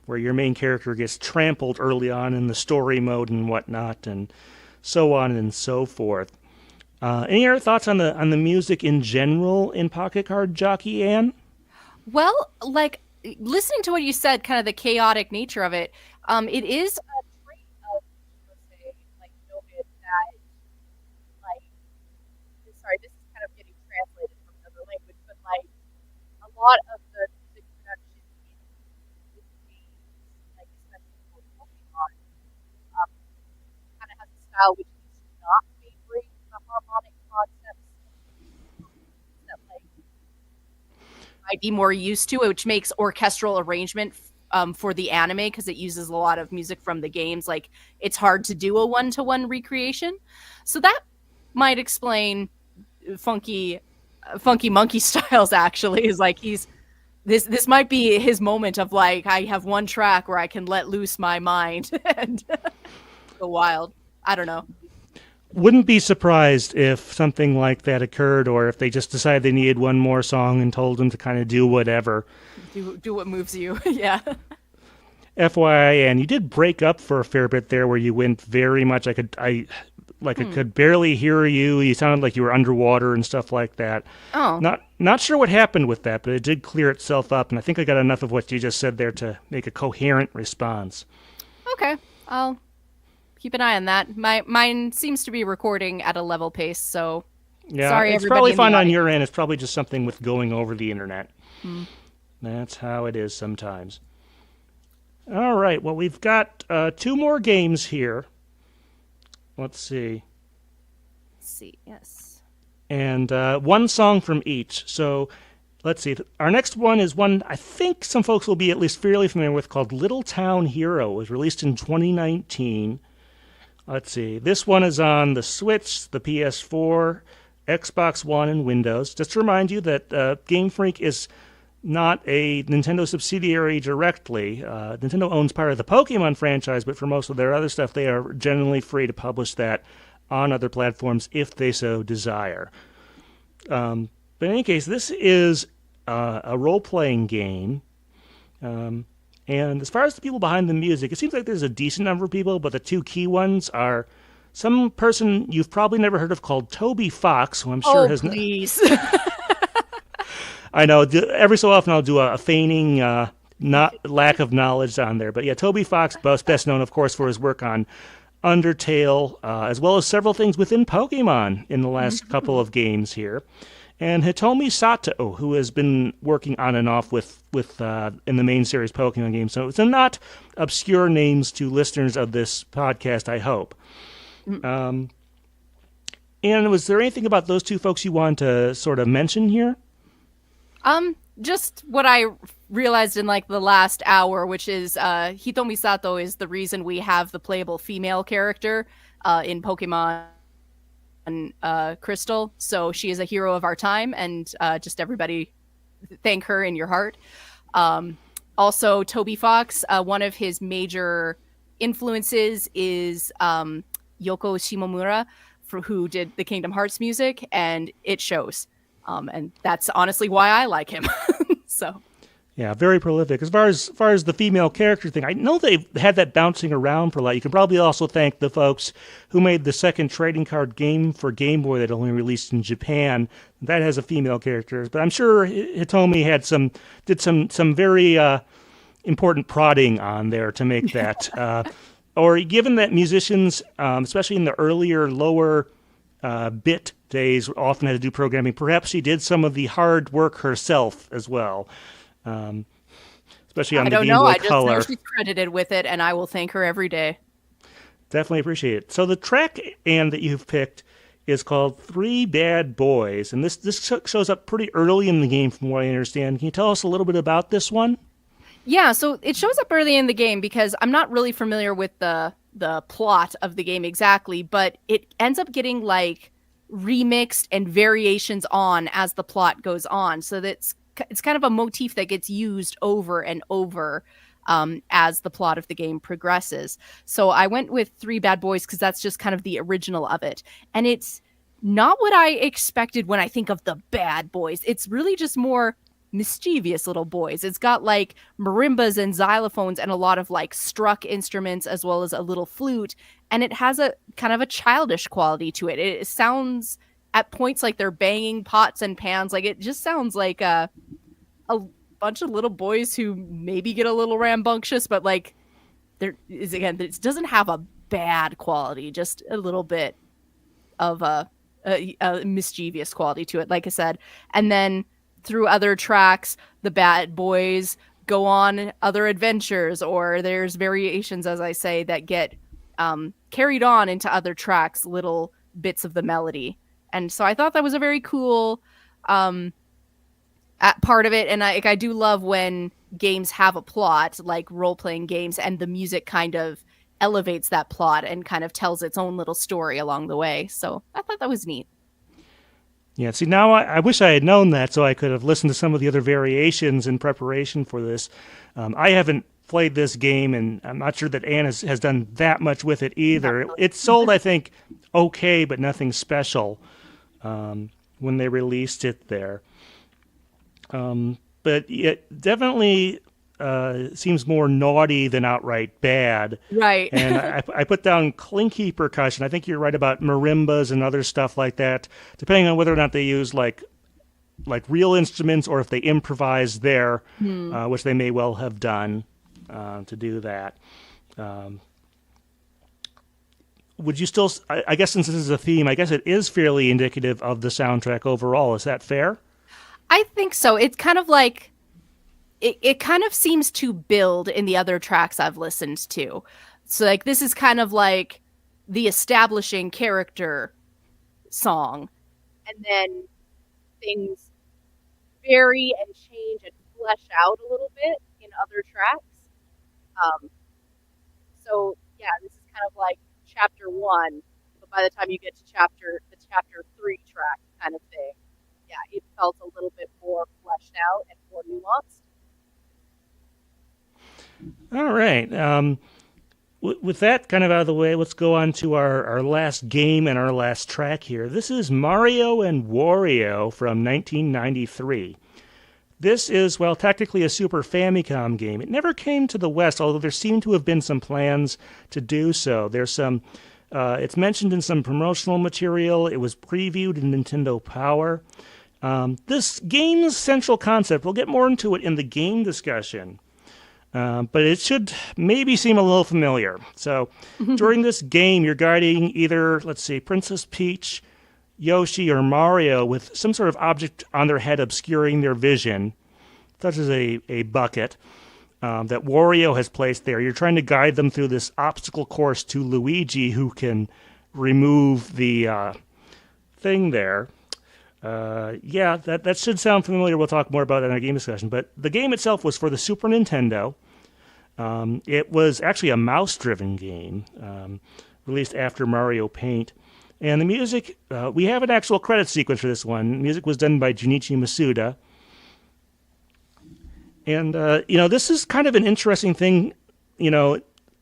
where your main character gets trampled early on in the story mode and whatnot, and so on and so forth. Any other thoughts on the music in general in Pocket Card Jockey, Anne? Well, listening to what you said, kind of the chaotic nature of it, it is a trait of, noted that, sorry, this is kind of getting translated from another language, but a lot of the music production in games, especially for Pokemon, kind of has a style which is not favoring the harmonic concepts that might be more used to, which makes orchestral arrangement for the anime, because it uses a lot of music from the games. It's hard to do a one-to-one recreation, so that might explain funky monkey styles. Actually, is this might be his moment of I have one track where I can let loose my mind and go wild. I don't know. Wouldn't be surprised if something like that occurred, or if they just decided they needed one more song and told them to kind of do whatever. Do what moves you. Yeah. FYI, and you did break up for a fair bit there, where you went very much. I could barely hear you. You sounded like you were underwater and stuff like that. Oh. Not sure what happened with that, but it did clear itself up, and I think I got enough of what you just said there to make a coherent response. Okay, I'll keep an eye on that. Mine seems to be recording at a level pace, so yeah, sorry, it's probably fine on your end. It's probably just something with going over the internet. That's how it is sometimes. All right, well, we've got 2 more games here. Let's see. Yes. And 1 song from each. So let's see. Our next one is one I think some folks will be at least fairly familiar with called Little Town Hero. It was released in 2019. Let's see. This one is on the Switch, the PS4, Xbox One, and Windows. Just to remind you that Game Freak is not a Nintendo subsidiary directly. Nintendo owns part of the Pokemon franchise, but for most of their other stuff, they are generally free to publish that on other platforms if they so desire. But in any case, this is a role-playing game. And as far as the people behind the music, it seems like there's a decent number of people, but the two key ones are some person you've probably never heard of called Toby Fox, who I'm sure has... please. I know. Every so often I'll do a feigning not lack of knowledge on there. But yeah, Toby Fox, best known, of course, for his work on Undertale, as well as several things within Pokemon in the last couple of games here. And Hitomi Sato, who has been working on and off with in the main series Pokemon games. So it's not obscure names to listeners of this podcast, I hope. And was there anything about those two folks you want to sort of mention here? Just what I realized in like the last hour, which is Hitomi Sato is the reason we have the playable female character in Pokemon Crystal. So she is a hero of our time, and just everybody thank her in your heart. Also, Toby Fox, one of his major influences is Yoko Shimomura, who did the Kingdom Hearts music, and it shows. And that's honestly why I like him. So, yeah, very prolific. As far as the female character thing, I know they've had that bouncing around for a lot. You can probably also thank the folks who made the second trading card game for Game Boy that only released in Japan. That has a female character, but I'm sure Hitomi did some very important prodding on there to make that. Or given that musicians, especially in the earlier, lower bit days, often had to do programming, perhaps she did some of the hard work herself as well. Especially on the Game Boy Color. I don't know. I just know she's credited with it, and I will thank her every day. Definitely appreciate it. So the track, Anne, that you've picked is called Three Bad Boys, and this shows up pretty early in the game from what I understand. Can you tell us a little bit about this one? Yeah, so it shows up early in the game because I'm not really familiar with the plot of the game exactly, but it ends up getting like remixed and variations on as the plot goes on. So that's it's kind of a motif that gets used over and over as the plot of the game progresses. So I went with Three Bad Boys because that's just kind of the original of it. And it's not what I expected when I think of the bad boys. It's really just more mischievous little boys. It's got like marimbas and xylophones and a lot of like struck instruments as well as a little flute. And it has a kind of a childish quality to it. It sounds at points like they're banging pots and pans. Like it just sounds like a bunch of little boys who maybe get a little rambunctious, but like there is, again, it doesn't have a bad quality, just a little bit of a mischievous quality to it, like I said. And then through other tracks, the bad boys go on other adventures, or there's variations, as I say, that get carried on into other tracks, little bits of the melody. And so I thought that was a very cool part of it. And I do love when games have a plot, like role-playing games, and the music kind of elevates that plot and kind of tells its own little story along the way. So I thought that was neat. Yeah, see, now I wish I had known that so I could have listened to some of the other variations in preparation for this. I haven't played this game, and I'm not sure that Anne has done that much with it either. It sold, I think, okay, but nothing special when they released it there. But it definitely seems more naughty than outright bad. Right. And I put down clinky percussion. I think you're right about marimbas and other stuff like that, depending on whether or not they use like real instruments or if they improvise there, which they may well have done to do that. Would you still, I guess since this is a theme, I guess it is fairly indicative of the soundtrack overall. Is that fair? I think so. It's kind of like, it kind of seems to build in the other tracks I've listened to. So like this is kind of like the establishing character song. And then things vary and change and flesh out a little bit in other tracks. Um, so yeah, this is kind of like chapter one, but by the time you get to the chapter three track kind of thing, yeah, it felt a little bit more fleshed out and more nuanced. All right. With that kind of out of the way, let's go on to our last game and our last track here. This is Mario and Wario from 1993. This is, well, technically a Super Famicom game. It never came to the West, although there seem to have been some plans to do so. There's some, it's mentioned in some promotional material. It was previewed in Nintendo Power. This game's central concept, we'll get more into it in the game discussion, but it should maybe seem a little familiar. So during this game, you're guiding either, let's see, Princess Peach, Yoshi, or Mario with some sort of object on their head obscuring their vision, such as a bucket that Wario has placed there. You're trying to guide them through this obstacle course to Luigi, who can remove the thing there. Yeah, that should sound familiar. We'll talk more about it in our game discussion. But the game itself was for the Super Nintendo. It was actually a mouse-driven game, released after Mario Paint. And the music, we have an actual credit sequence for this one. The music was done by Junichi Masuda. And, this is kind of an interesting thing,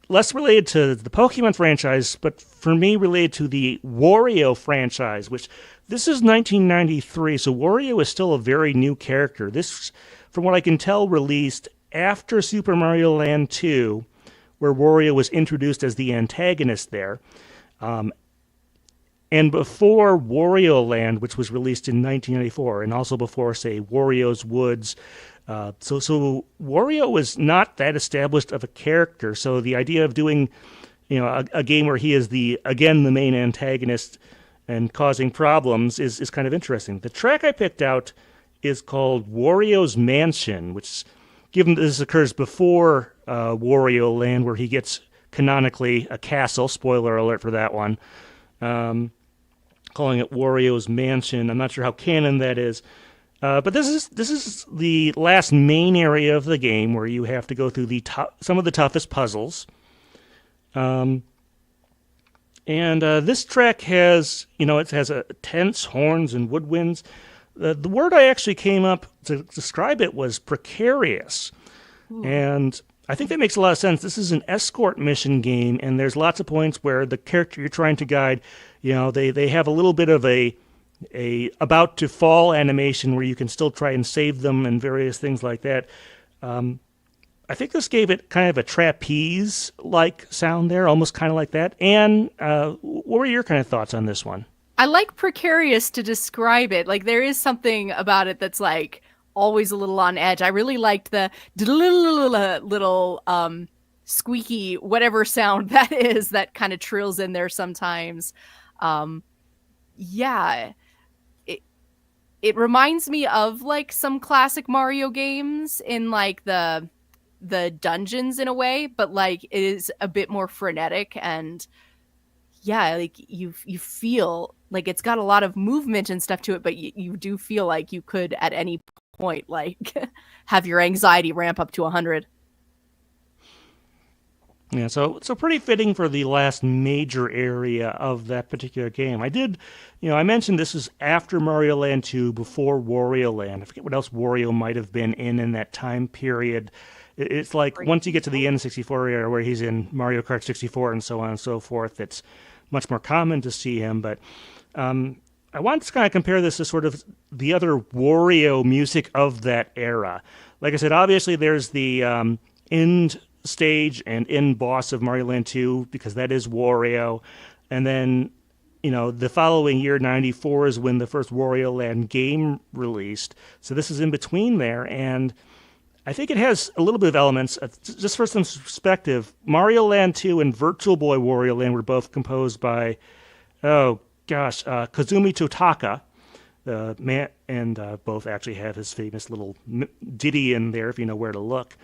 less related to the Pokemon franchise, but for me related to the Wario franchise, which this is 1993, so Wario is still a very new character. This, from what I can tell, released after Super Mario Land 2, where Wario was introduced as the antagonist there. And before Wario Land, which was released in 1994, and also before, say, Wario's Woods. So Wario was not that established of a character. So the idea of doing, a game where he is the main antagonist and causing problems is kind of interesting. The track I picked out is called Wario's Mansion, which, given that this occurs before Wario Land, where he gets canonically a castle. Spoiler alert for that one. Calling it Wario's Mansion. I'm not sure how canon that is. But this is the last main area of the game where you have to go through some of the toughest puzzles. And this track has, it has a tense horns and woodwinds. The word I actually came up to describe it was precarious. Ooh. And I think that makes a lot of sense. This is an escort mission game, and there's lots of points where the character you're trying to guide, they have a little bit of a about to fall animation where you can still try and save them and various things like that. I think this gave it kind of a trapeze-like sound there, almost kind of like that. And what were your kind of thoughts on this one? I like precarious to describe it. Like, there is something about it that's like always a little on edge. I really liked the little squeaky whatever sound that is that kind of trills in there sometimes. Yeah, it reminds me of like some classic Mario games in like the dungeons in a way, but like it is a bit more frenetic, and yeah, like you feel like it's got a lot of movement and stuff to it, but you do feel like you could at any point like have your anxiety ramp up to 100. Yeah, so pretty fitting for the last major area of that particular game. I mentioned this is after Mario Land 2, before Wario Land. I forget what else Wario might have been in that time period. It's like once you get to the N64 era where he's in Mario Kart 64 and so on and so forth, it's much more common to see him. But I want to kind of compare this to sort of the other Wario music of that era. Like I said, obviously there's the end stage and end boss of Mario Land 2, because that is Wario. And then, the following year, 94, is when the first Wario Land game released. So this is in between there, and I think it has a little bit of elements. Just for some perspective, Mario Land 2 and Virtual Boy Wario Land were both composed by, Kazumi Totaka, and both actually have his famous little ditty in there, if you know where to look.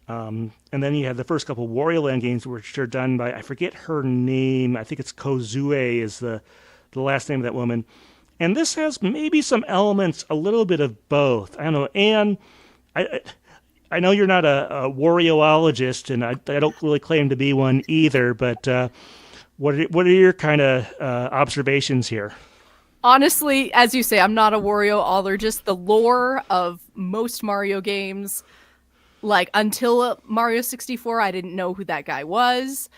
And then you have the first couple Wario Land games, which are done by, I forget her name, I think it's Kozue is the last name of that woman. And this has maybe some elements, a little bit of both. I don't know, Anne, I know you're not a Warioologist, and I don't really claim to be one either, but what are your kind of observations here? Honestly, as you say, I'm not a Warioologist. The lore of most Mario games, like until Mario 64, I didn't know who that guy was.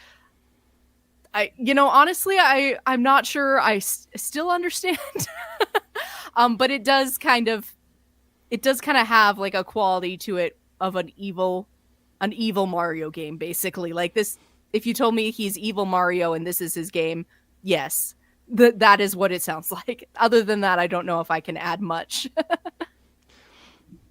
Honestly, I'm not sure I still understand. But it does kind of have like a quality to it of an evil Mario game, basically. Like this, if you told me he's evil Mario and this is his game, yes, that is what it sounds like. Other than that, I don't know if I can add much.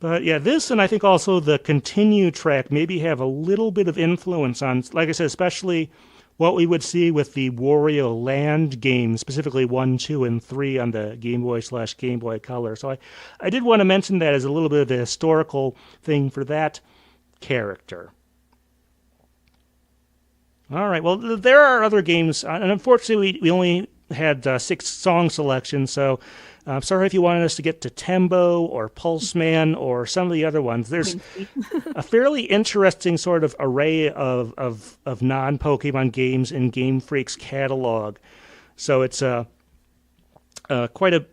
But yeah, this and I think also the continue track maybe have a little bit of influence on, like I said, especially what we would see with the Wario Land games, specifically 1, 2, and 3 on the Game Boy/Game Boy Color. So I did want to mention that as a little bit of a historical thing for that character. All right, well, there are other games, and unfortunately we only had 6 song selections, so I'm sorry if you wanted us to get to Tembo or Pulseman or some of the other ones. There's a fairly interesting sort of array of non-Pokemon games in Game Freak's catalog, so it's quite a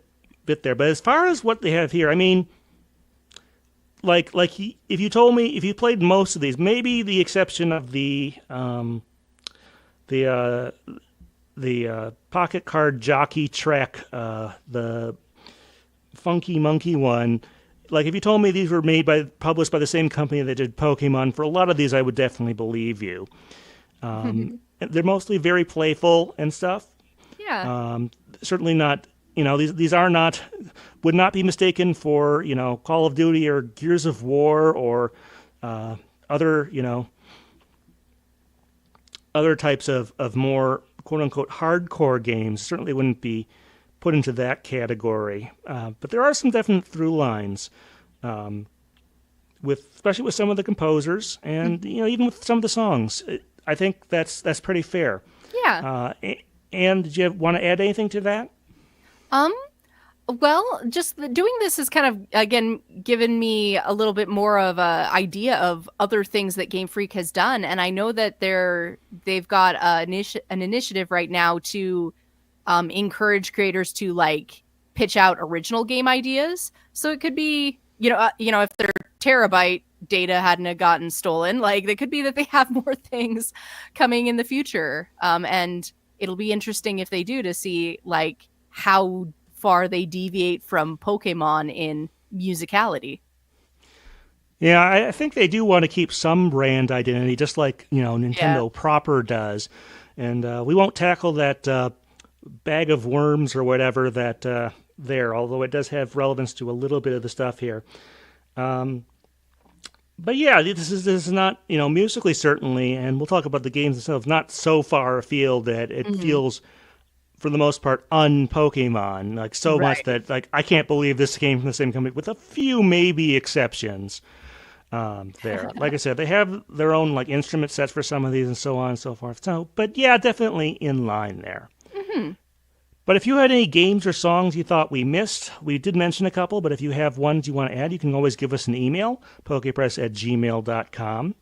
bit there. But as far as what they have here, I mean, if you told me if you played most of these, maybe the exception of the Pocket Card Jockey track, the Funky Monkey one, like if you told me these were published by the same company that did Pokemon, for a lot of these I would definitely believe you. They're mostly very playful and stuff. Yeah. Certainly not, these are not, would not be mistaken for, Call of Duty or Gears of War or other types of more quote-unquote hardcore games. Certainly wouldn't be put into that category. But there are some definite through lines, especially with some of the composers and even with some of the songs. I think that's pretty fair. Yeah. And did you want to add anything to that? Well, just doing this has kind of, again, given me a little bit more of a idea of other things that Game Freak has done. And I know that they've got an initiative right now to encourage creators to like pitch out original game ideas. So it could be, if their terabyte data hadn't gotten stolen, like it could be that they have more things coming in the future. And it'll be interesting if they do to see like how far they deviate from Pokemon in musicality. Yeah, I think they do want to keep some brand identity, just like Nintendo proper does. And we won't tackle that bag of worms or whatever that there, although it does have relevance to a little bit of the stuff here. But yeah, this is not musically certainly, and we'll talk about the games themselves. Not so far afield that it feels, for the most part, un-Pokemon, like so much that like I can't believe this came from the same company, with a few maybe exceptions there. Like I said, they have their own like instrument sets for some of these and so on and so forth. So, but yeah, definitely in line there. Mm-hmm. But if you had any games or songs you thought we missed, we did mention a couple, but if you have ones you want to add, you can always give us an email, pokepress@gmail.com.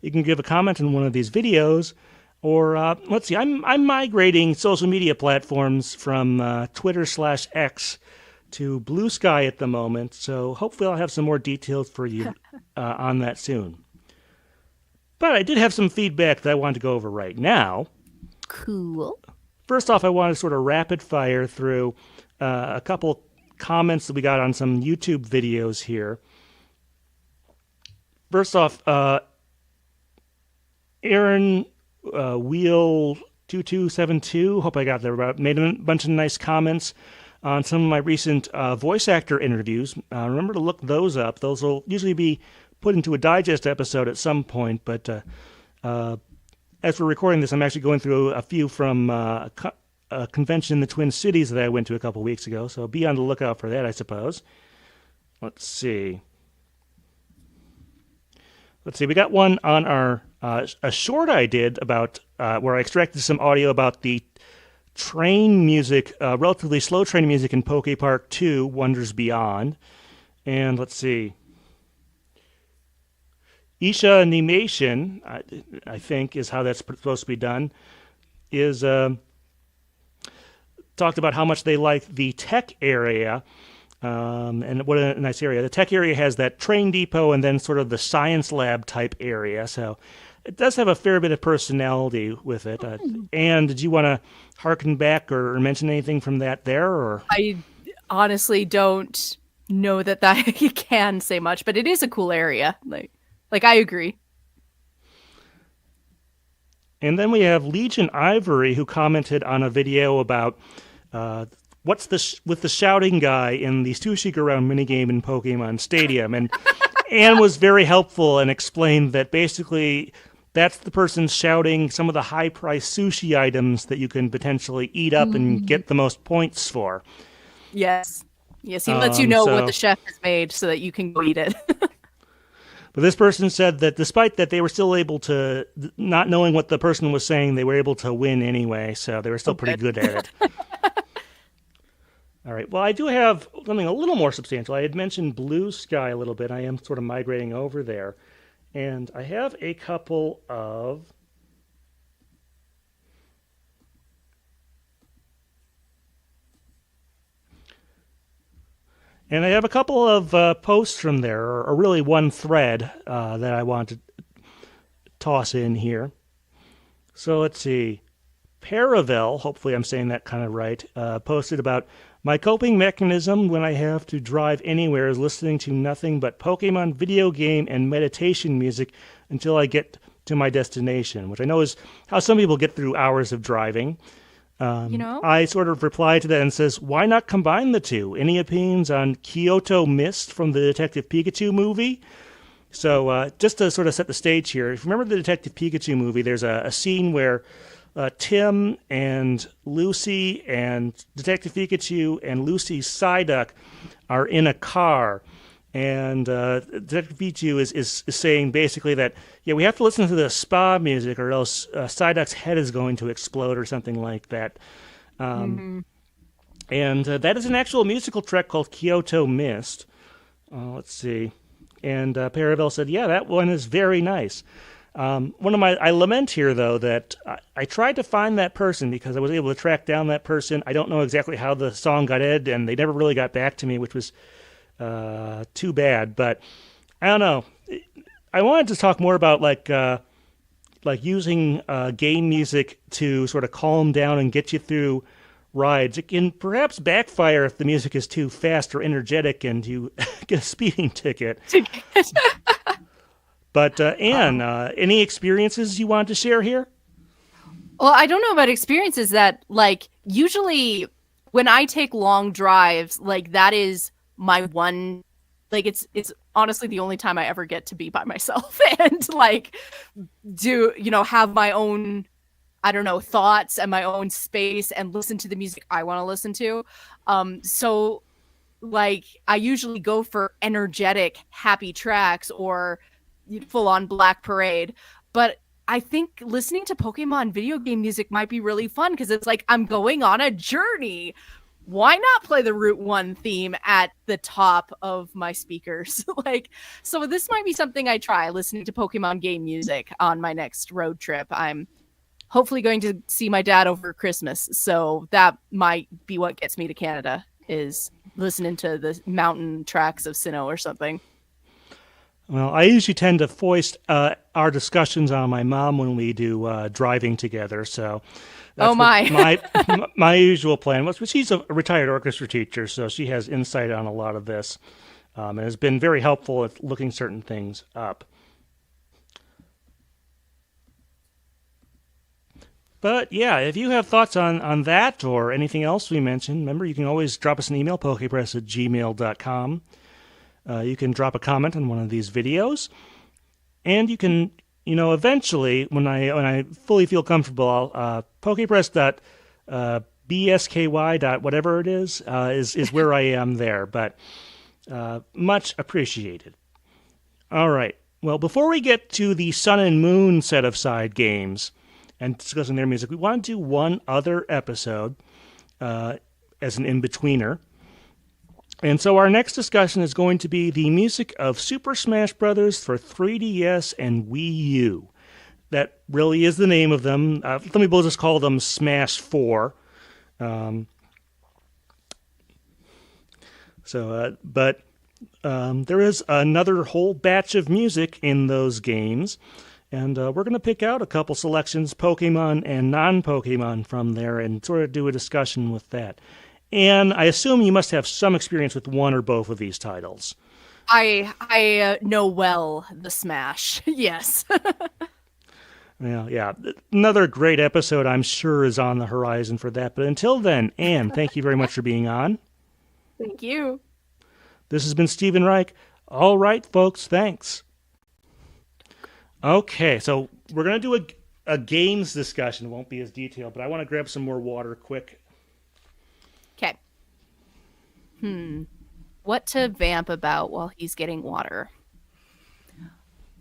You can give a comment on one of these videos. Or let's see, I'm migrating social media platforms from Twitter/X to Blue Sky at the moment, so hopefully I'll have some more details for you on that soon. But I did have some feedback that I wanted to go over right now. Cool. First off, I want to sort of rapid fire through a couple comments that we got on some YouTube videos here. First off, Aaron Wheel 2272, hope I got that right, made a bunch of nice comments on some of my recent voice actor interviews. Remember to look those up. Those will usually be put into a digest episode at some point, but as we're recording this, I'm actually going through a few from a convention in the Twin Cities that I went to a couple weeks ago, so be on the lookout for that, I suppose. Let's see. We got one on our a short I did about where I extracted some audio about the train music, relatively slow train music in Poke Park 2, Wonders Beyond. And let's see. Isha Animation, I think is how that's supposed to be done, is talked about how much they like the tech area. And what a nice area. The tech area has that train depot and then sort of the science lab type area. So it does have a fair bit of personality with it. And did you want to harken back or mention anything from that there? Or I honestly don't know that you can say much, but it is a cool area. Like I agree. And then we have Legion Ivory, who commented on a video about what's with the shouting guy in the Sushi Go Round minigame in Pokemon Stadium. And Anne was very helpful and explained that basically that's the person shouting some of the high-priced sushi items that you can potentially eat up and get the most points for. Yes. Yes, he lets you know what the chef has made so that you can go eat it. But this person said that despite that, they were still able to, not knowing what the person was saying, they were able to win anyway, so they were still pretty good at it. All right, well, I do have something a little more substantial. I had mentioned Blue Sky a little bit. I am sort of migrating over there. And I have a couple of... And I have a couple of posts from there, or really one thread that I want to toss in here. So let's see. Paravel, hopefully I'm saying that kind of right, posted about my coping mechanism when I have to drive anywhere is listening to nothing but Pokemon video game and meditation music until I get to my destination, which I know is how some people get through hours of driving. I sort of reply to that and says, why not combine the two? Any opinions on Kyoto Mist from the Detective Pikachu movie? So just to sort of set the stage here, if you remember the Detective Pikachu movie, there's a scene where Tim and Lucy and Detective Pikachu and Lucy's Psyduck are in a car. And Detective Pikachu is saying basically that, yeah, we have to listen to the spa music or else Psyduck's head is going to explode or something like that. And that is an actual musical track called Kyoto Mist. Let's see. And Paravel said, yeah, that one is very nice. I lament here, though, that I tried to find that person because I was able to track down that person. I don't know exactly how the song got edited, and they never really got back to me, which was too bad. But I don't know. I wanted to talk more about like using game music to sort of calm down and get you through rides. It can perhaps backfire if the music is too fast or energetic and you get a speeding ticket. But Anne, any experiences you want to share here? Well, I don't know about experiences that, like, usually when I take long drives, like, that is my one, like, it's honestly the only time I ever get to be by myself and, like, have my own, I don't know, thoughts and my own space and listen to the music I want to listen to. So, like, I usually go for energetic, happy tracks or full-on Black Parade. But I think listening to Pokemon video game music might be really fun because it's like I'm going on a journey. Why not play the Route 1 theme at the top of my speakers? So this might be something I try, listening to Pokemon game music on my next road trip. I'm hopefully going to see my dad over Christmas, so that might be what gets me to Canada, is listening to the mountain tracks of Sinnoh or something. Well, I usually tend to foist our discussions on my mom when we do driving together, so that's my usual plan. But she's a retired orchestra teacher, so she has insight on a lot of this, and has been very helpful at looking certain things up. But yeah, if you have thoughts on that or anything else we mentioned, remember you can always drop us an email, pokepress@gmail.com. You can drop a comment on one of these videos, and you can, eventually, when I fully feel comfortable, pokepress.bsky. Whatever it is where I am there. But much appreciated. All right. Well, before we get to the Sun and Moon set of side games, and discussing their music. We want to do one other episode as an in-betweener. And so our next discussion is going to be the music of Super Smash Bros. For 3DS and Wii U. That really is the name of them. Let me just call them Smash 4. But there is another whole batch of music in those games. And we're going to pick out a couple selections, Pokemon and non-Pokemon from there, and sort of do a discussion with that. And I assume you must have some experience with one or both of these titles. I know well the Smash. Yes. Yeah. Another great episode, I'm sure, is on the horizon for that. But until then, Anne, thank you very much for being on. Thank you. This has been Stephen Reich. All right, folks, thanks. Okay, so we're going to do a games discussion. It won't be as detailed, but I want to grab some more water quick. Okay. What to vamp about while he's getting water?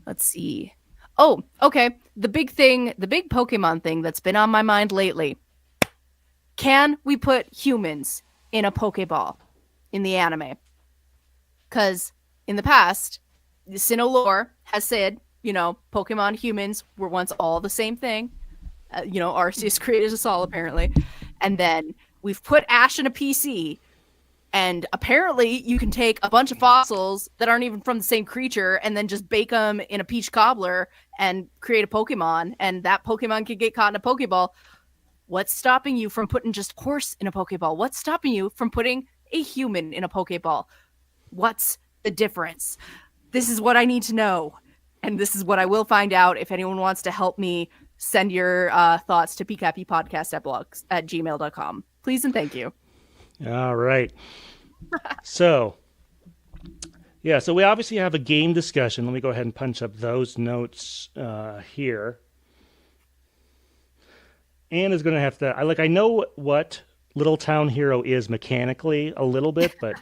Let's see. Oh, okay. The big Pokemon thing that's been on my mind lately. Can we put humans in a Pokeball in the anime? Because in the past, Sinnoh lore has said, Pokemon humans were once all the same thing. Arceus created us all, apparently. And then we've put Ash in a PC, and apparently you can take a bunch of fossils that aren't even from the same creature and then just bake them in a peach cobbler and create a Pokemon, and that Pokemon can get caught in a Pokeball. What's stopping you from putting just horse in a Pokeball? What's stopping you from putting a human in a Pokeball? What's the difference? This is what I need to know. And this is what I will find out. If anyone wants to help me, send your thoughts to Pikapi Podcast at gmail.com. Please and thank you. All right. So we obviously have a game discussion. Let me go ahead and punch up those notes here. Anne is going to have to... I know what Little Town Hero is mechanically a little bit, but...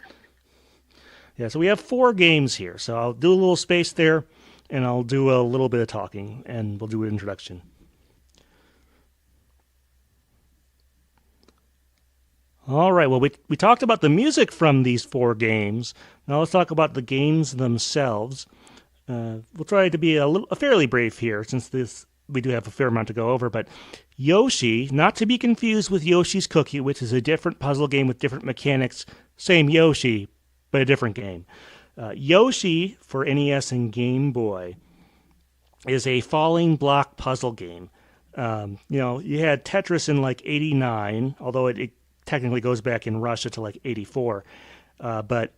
Yeah, so we have 4 games here. So I'll do a little space there, and I'll do a little bit of talking, and we'll do an introduction. All right, well, we talked about the music from these 4 games. Now let's talk about the games themselves. We'll try to be fairly brief here, since we do have a fair amount to go over, but Yoshi, not to be confused with Yoshi's Cookie, which is a different puzzle game with different mechanics, same Yoshi, but a different game. Yoshi for NES and Game Boy is a falling block puzzle game. You had Tetris in 89, although it technically goes back in Russia to 84. But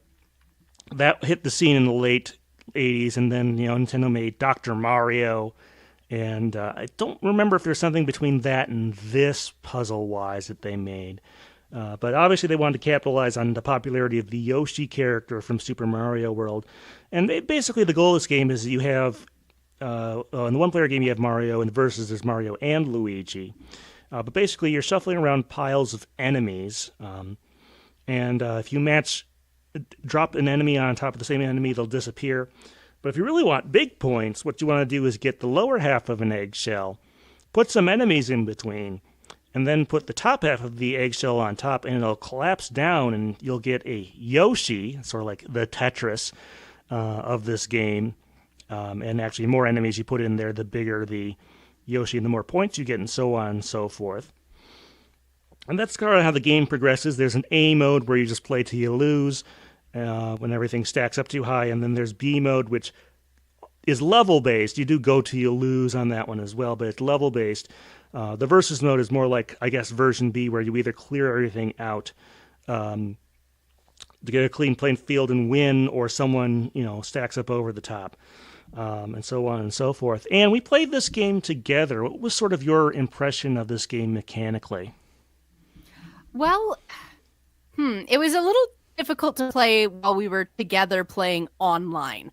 that hit the scene in the late 80s, and then Nintendo made Dr. Mario, and I don't remember if there's something between that and this puzzle-wise that they made. But obviously they wanted to capitalize on the popularity of the Yoshi character from Super Mario World. And basically the goal of this game is that you have, in the one-player game you have Mario, and versus there's Mario and Luigi. But basically you're shuffling around piles of enemies, and if you drop an enemy on top of the same enemy, they'll disappear. But if you really want big points, what you want to do is get the lower half of an eggshell, put some enemies in between, and then put the top half of the eggshell on top, and it'll collapse down, and you'll get a Yoshi, sort of like the Tetris of this game. And actually, more enemies you put in there, the bigger the Yoshi, and the more points you get, and so on and so forth. And that's kind of how the game progresses. There's an A mode where you just play till you lose when everything stacks up too high, and then there's B mode, which is level-based. You do go till you lose on that one as well, but it's level-based. The versus mode is more like, I guess, version B, where you either clear everything out to get a clean playing field and win, or someone, stacks up over the top, and so on and so forth. And we played this game together. What was sort of your impression of this game mechanically? Well, it was a little difficult to play while we were together playing online.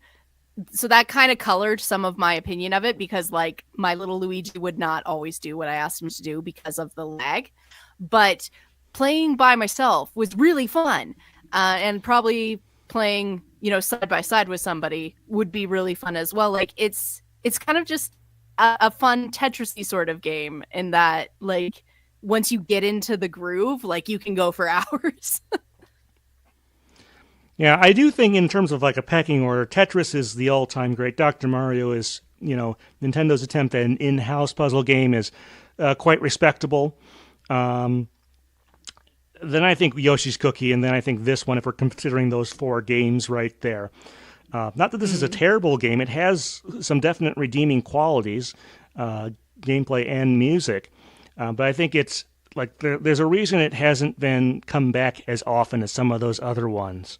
So that kind of colored some of my opinion of it, because my little Luigi would not always do what I asked him to do because of the lag. But playing by myself was really fun. And probably playing, side by side with somebody would be really fun as well. It's kind of just a fun Tetris-y sort of game in that, like, once you get into the groove, like, you can go for hours. Yeah, I do think in terms of like a pecking order, Tetris is the all-time great. Dr. Mario is, Nintendo's attempt at an in-house puzzle game is quite respectable. Then I think Yoshi's Cookie, and then I think this one, if we're considering those four games right there. Not that this is a terrible game. It has some definite redeeming qualities, gameplay and music. But I think it's like there's a reason it hasn't been come back as often as some of those other ones.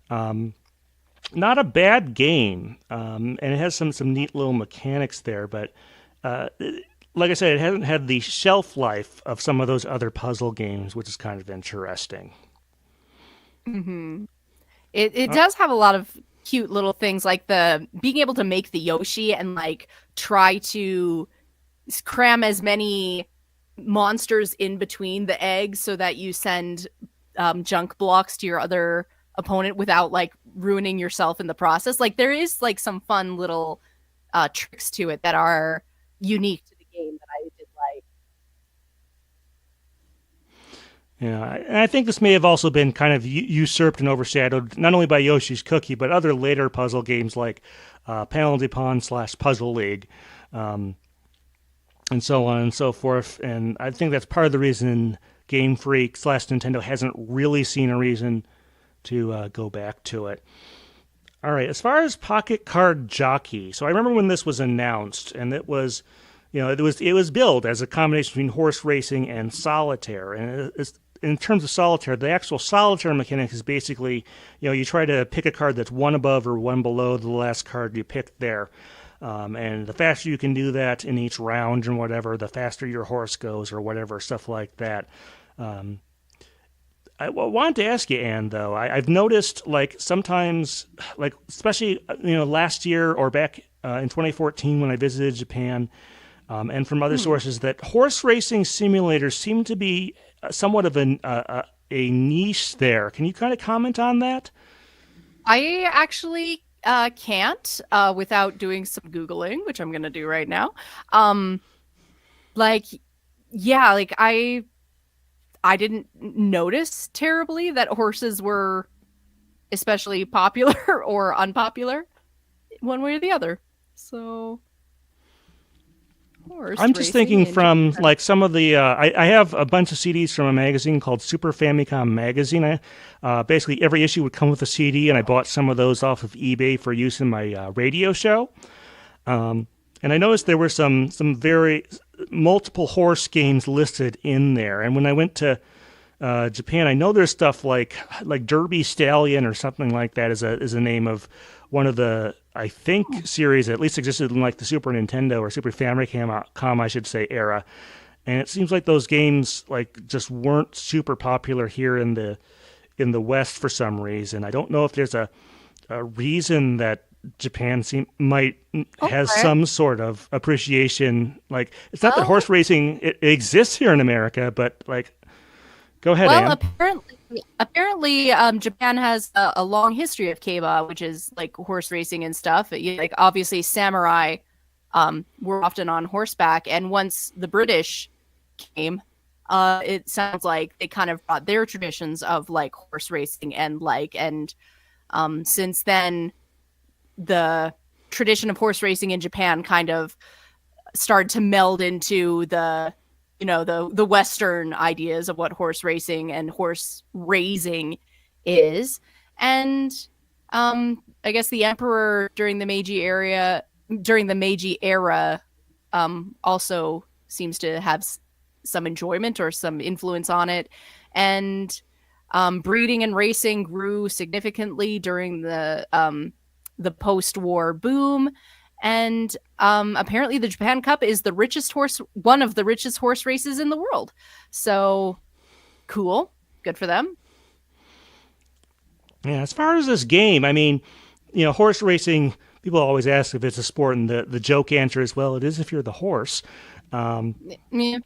Not a bad game, and it has some neat little mechanics there, but like I said, it hasn't had the shelf life of some of those other puzzle games, which is kind of interesting. Mm-hmm. It does have a lot of cute little things, like the being able to make the Yoshi and like try to cram as many monsters in between the eggs so that you send junk blocks to your other opponent without like ruining yourself in the process. Like there is like some fun little tricks to it that are unique to the game that I did like. Yeah, and I think this may have also been kind of usurped and overshadowed not only by Yoshi's Cookie, but other later puzzle games like Panel de Pon / Puzzle League, and so on and so forth. And I think that's part of the reason Game Freak / Nintendo hasn't really seen a reason to go back to it. All right, as far as Pocket Card Jockey, so I remember when this was announced, and it was, it was billed as a combination between horse racing and solitaire. And in terms of solitaire, the actual solitaire mechanic is basically, you try to pick a card that's one above or one below the last card you picked there. And the faster you can do that in each round and whatever, the faster your horse goes or whatever, stuff like that. I wanted to ask you, Anne, though. I've noticed, like, sometimes, like, especially, last year or back in 2014 when I visited Japan, and from other sources, that horse racing simulators seem to be somewhat of a niche there. Can you kind of comment on that? I actually can't without doing some Googling, which I'm going to do right now. I didn't notice terribly that horses were especially popular or unpopular one way or the other. So I'm just thinking from like some of the I have a bunch of CDs from a magazine called Super Famicom Magazine. Basically every issue would come with a CD, and I bought some of those off of eBay for use in my radio show. And I noticed there were some very multiple horse games listed in there. And when I went to Japan, I know there's stuff like Derby Stallion or something like that is a name of one of the, I think, series that at least existed in like the Super Nintendo or Super Famicom, I should say, era. And it seems like those games like just weren't super popular here in the West for some reason. I don't know if there's a reason that Japan has some sort of appreciation. Like, it's not that horse racing it exists here in America, but like, go ahead, Anne. Apparently, Japan has a long history of keiba, which is like horse racing and stuff. Like, obviously, samurai were often on horseback, and once the British came, it sounds like they kind of brought their traditions of like horse racing and since then, the tradition of horse racing in Japan kind of started to meld into the Western ideas of what horse racing and horse raising is. And I guess the emperor during the Meiji era also seems to have some enjoyment or some influence on it. And breeding and racing grew significantly during the post-war boom. And apparently the Japan Cup is one of the richest horse races in the world. So cool. Good for them. Yeah, as far as this game, I mean, horse racing, people always ask if it's a sport, and the joke answer is, well, it is if you're the horse. Yeah.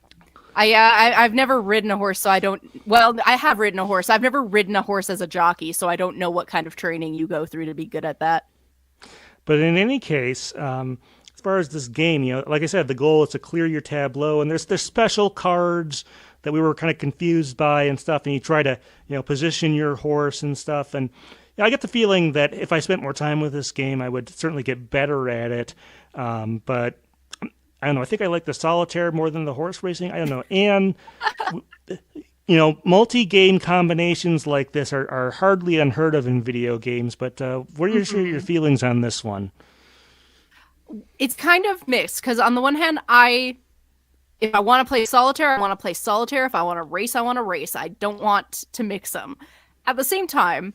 I've never ridden a horse, so I don't... Well, I have ridden a horse. I've never ridden a horse as a jockey, so I don't know what kind of training you go through to be good at that. But in any case, as far as this game, like I said, the goal is to clear your tableau, and there's special cards that we were kind of confused by and stuff, and you try to, position your horse and stuff. And I get the feeling that if I spent more time with this game, I would certainly get better at it. But I don't know. I think I like the solitaire more than the horse racing. I don't know. And, multi-game combinations like this are hardly unheard of in video games. But what are your feelings on this one? It's kind of mixed because on the one hand, if I want to play solitaire, I want to play solitaire. If I want to race, I want to race. I don't want to mix them. At the same time,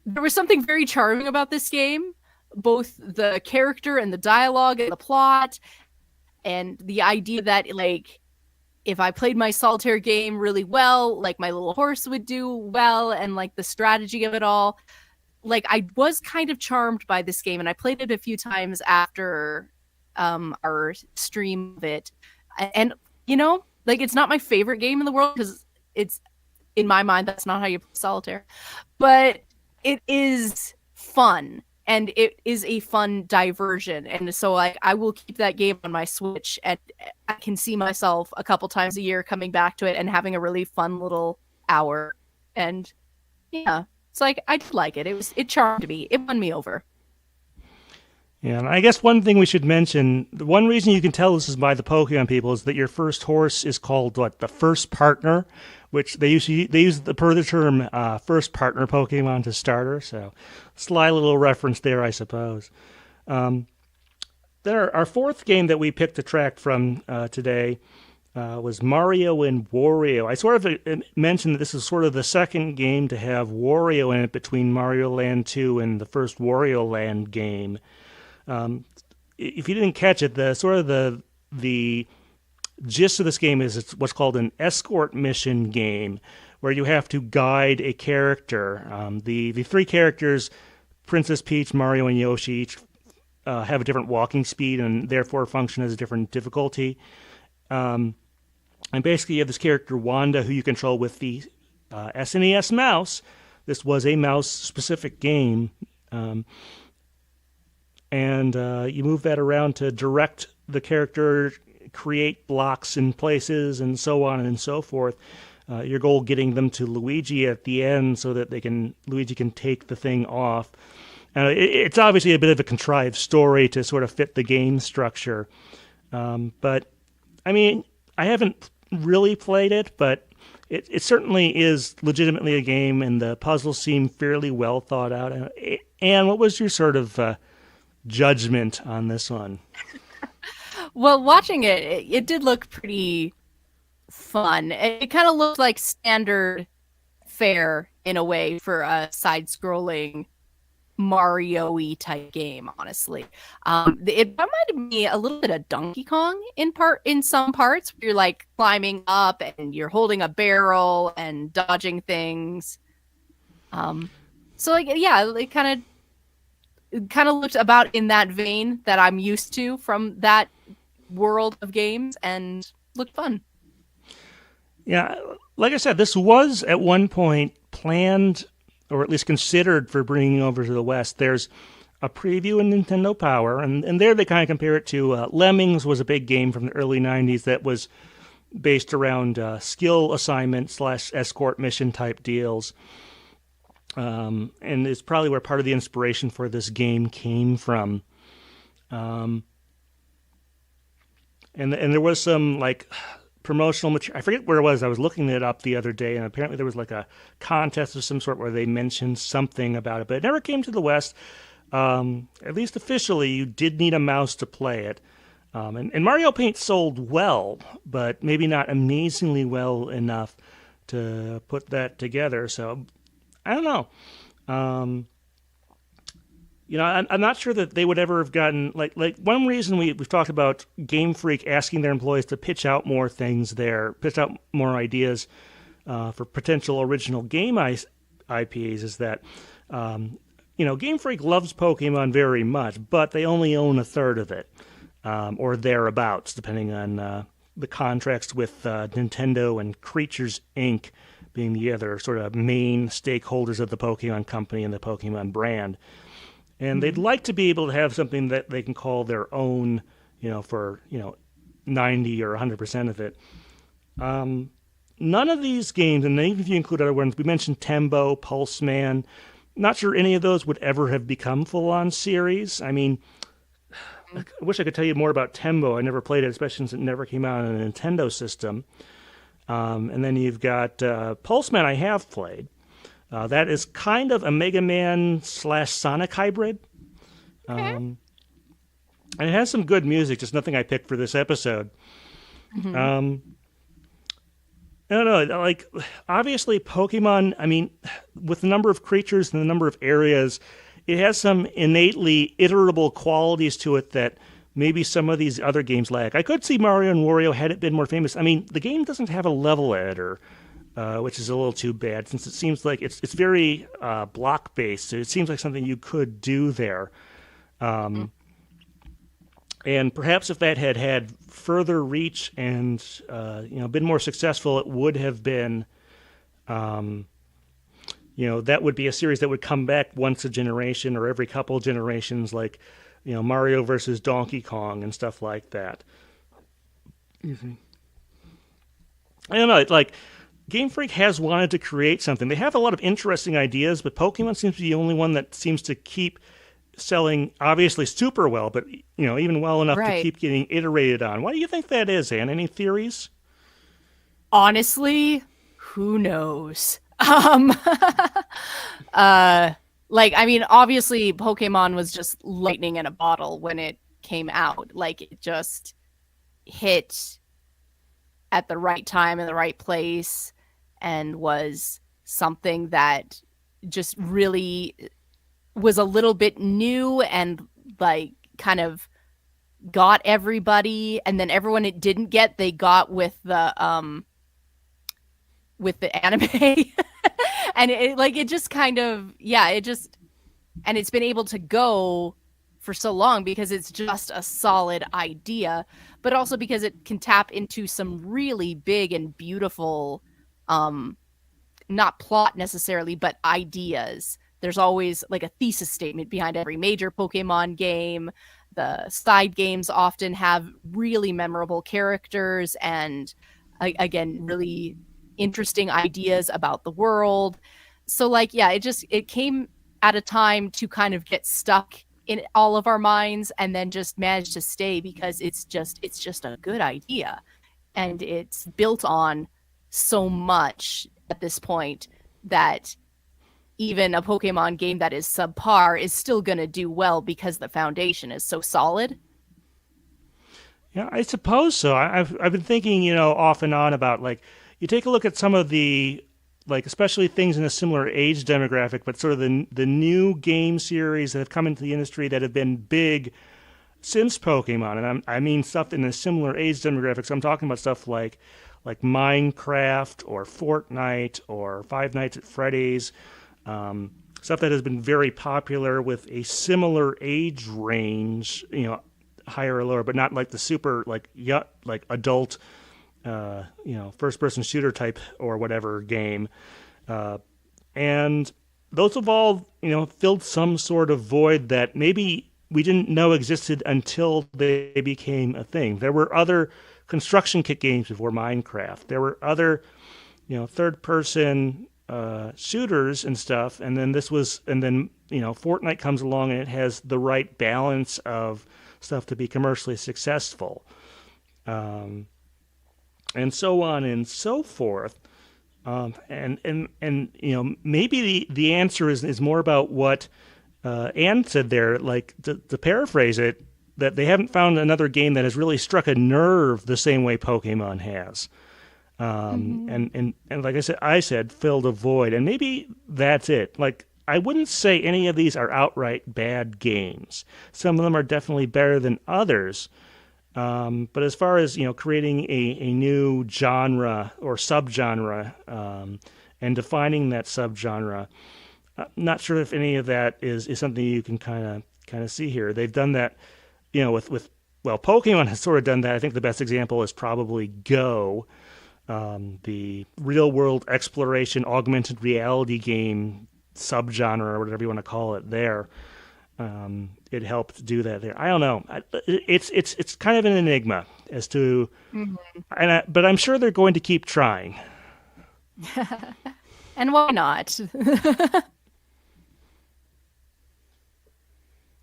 there was something very charming about this game, both the character and the dialogue and the plot, and the idea that, like, if I played my solitaire game really well, like, my little horse would do well, and, like, the strategy of it all. Like, I was kind of charmed by this game, and I played it a few times after our stream of it. And, like, it's not my favorite game in the world because it's, in my mind, that's not how you play solitaire. But it is fun, and it is a fun diversion. And so, like, I will keep that game on my Switch, and I can see myself a couple times a year coming back to it and having a really fun little hour. And, yeah, it's like, I did like it. It charmed me. It won me over. Yeah, and I guess one thing we should mention, the one reason you can tell this is by the Pokemon people is that your first horse is called, the first partner, which they use the term first partner Pokemon to starter, so sly little reference there, I suppose. Then our fourth game that we picked to track from today was Mario and Wario. I sort of mentioned that this is sort of the second game to have Wario in it between Mario Land 2 and the first Wario Land game. If you didn't catch it, the gist of this game is it's what's called an escort mission game, where you have to guide a character. The three characters, Princess Peach, Mario, and Yoshi, each have a different walking speed and therefore function as a different difficulty. And basically, you have this character Wanda, who you control with the SNES mouse. This was a mouse-specific game. And you move that around to direct the character, create blocks in places, and so on and so forth. Your goal getting them to Luigi at the end so that Luigi can take the thing off. It's obviously a bit of a contrived story to sort of fit the game structure. But, I mean, I haven't really played it, but it certainly is legitimately a game, and the puzzles seem fairly well thought out. And what was your sort of judgment on this one? Well, watching it did look pretty fun. It kind of looked like standard fare in a way for a side-scrolling Mario-y type game, honestly. It reminded me a little bit of Donkey Kong in some parts, where you're like climbing up and you're holding a barrel and dodging things. So like, yeah, it kind of looked about in that vein that I'm used to from that world of games, and looked fun. Yeah, like I said, this was at one point planned, or at least considered, for bringing over to the West. There's a preview in Nintendo Power, and there they kind of compare it to Lemmings was a big game from the early 90s that was based around skill assignment / escort mission type deals. And it's probably where part of the inspiration for this game came from. And there was some like promotional material. I forget where it was. I was looking it up the other day, and apparently there was like a contest of some sort where they mentioned something about it, but it never came to the West. At least officially, you did need a mouse to play it. And Mario Paint sold well, but maybe not amazingly well enough to put that together. So I don't know. I'm not sure that they would ever have gotten like one reason we've talked about Game Freak asking their employees to pitch out more things there, pitch out more ideas for potential original game IPs is that Game Freak loves Pokemon very much, but they only own a third of it or thereabouts, depending on the contracts with Nintendo and Creatures Inc. being the other sort of main stakeholders of the Pokemon company and the Pokemon brand. And they'd like to be able to have something that they can call their own, for 90 or 100% of it. None of these games, and even if you include other ones, we mentioned Tembo, Pulseman. Not sure any of those would ever have become full-on series. I mean, I wish I could tell you more about Tembo. I never played it, especially since it never came out on a Nintendo system. And then you've got Pulseman I have played. That is kind of a Mega Man / Sonic hybrid. Okay. And it has some good music, just nothing I picked for this episode. I don't know, like, obviously Pokemon, I mean, with the number of creatures and the number of areas, it has some innately iterable qualities to it that maybe some of these other games lack. I could see Mario and Wario had it been more famous. I mean, the game doesn't have a level editor, which is a little too bad, since it seems like it's very block-based, so it seems like something you could do there. And perhaps if that had had further reach and been more successful, it would have been, that would be a series that would come back once a generation or every couple of generations, like Mario versus Donkey Kong and stuff like that. I don't know. Like, Game Freak has wanted to create something. They have a lot of interesting ideas, but Pokemon seems to be the only one that seems to keep selling obviously super well, but even well enough to keep getting iterated on. Why do you think that is, Anne? Any theories? Honestly, who knows? I mean, obviously Pokemon was just lightning in a bottle when it came out. Like, it just hit at the right time in the right place and was something that just really was a little bit new and like kind of got everybody, and then everyone it didn't get, they got with the anime. And it just kind of, and it's been able to go for so long because it's just a solid idea, but also because it can tap into some really big and beautiful, not plot necessarily, but ideas. There's always like a thesis statement behind every major Pokemon game. The side games often have really memorable characters and, again, really interesting ideas about the world. So it came at a time to kind of get stuck in all of our minds and then just managed to stay because it's just a good idea. And it's built on so much at this point that even a Pokemon game that is subpar is still going to do well because the foundation is so solid. Yeah, I suppose so. I've been thinking, off and on about, like, you take a look at some of the, like, especially things in a similar age demographic, but sort of the new game series that have come into the industry that have been big since Pokemon, and I mean stuff in a similar age demographic. So I'm talking about stuff like Minecraft or Fortnite or Five Nights at Freddy's. Stuff that has been very popular with a similar age range, higher or lower, but not like the super like adult, first-person shooter type or whatever game. And those have all, filled some sort of void that maybe we didn't know existed until they became a thing. There were other construction kit games before Minecraft. There were other, third-person shooters and stuff, and then Fortnite comes along and it has the right balance of stuff to be commercially successful, and so on and so forth. And maybe the answer is more about what Anne said there, like to paraphrase it, that they haven't found another game that has really struck a nerve the same way Pokemon has. And like I said, filled a void, and maybe that's it. Like, I wouldn't say any of these are outright bad games. Some of them are definitely better than others. But as far as, creating a new genre or subgenre, and defining that subgenre, not sure if any of that is something you can kind of see here. They've done that, with Pokemon has sort of done that. I think the best example is probably Go. The real-world exploration, augmented reality game subgenre, or whatever you want to call it there. it helped do that there. I don't know. It's kind of an enigma as to, but I'm sure they're going to keep trying. And why not?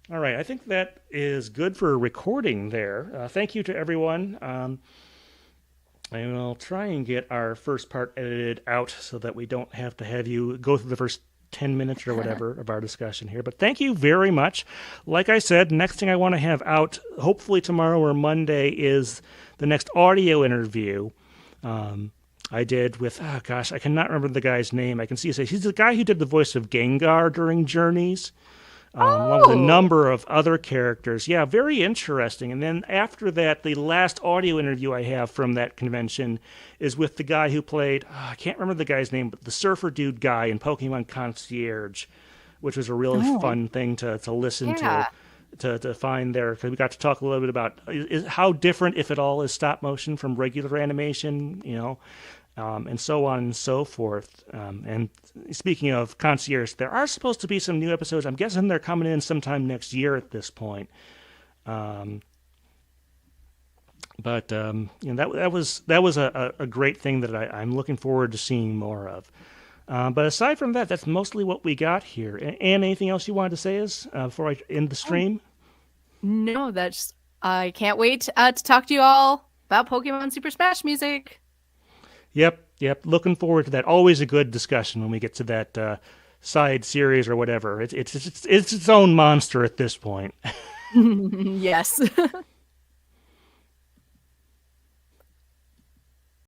All right, I think that is good for recording there. Thank you to everyone. I will try and get our first part edited out so that we don't have to have you go through the first 10 minutes or whatever of our discussion here. But thank you very much. Like I said, next thing I want to have out, hopefully tomorrow or Monday, is the next audio interview I did with, I cannot remember the guy's name. I can see he's the guy who did the voice of Gengar during Journeys. Along with a number of other characters. Yeah, very interesting. And then after that, the last audio interview I have from that convention is with the guy who played, I can't remember the guy's name, but the surfer dude guy in Pokemon Concierge, which was a really fun thing to listen to find there. Because we got to talk a little bit about how different, if at all, is stop motion from regular animation, and so on and so forth. And speaking of Concierge, there are supposed to be some new episodes. I'm guessing they're coming in sometime next year at this point. That was a great thing that I'm looking forward to seeing more of. But aside from that, that's mostly what we got here. And anything else you wanted to say before I end the stream? No, I can't wait to talk to you all about Pokemon Super Smash music. Yep. Looking forward to that. Always a good discussion when we get to that side series or whatever. It's its own monster at this point. Yes.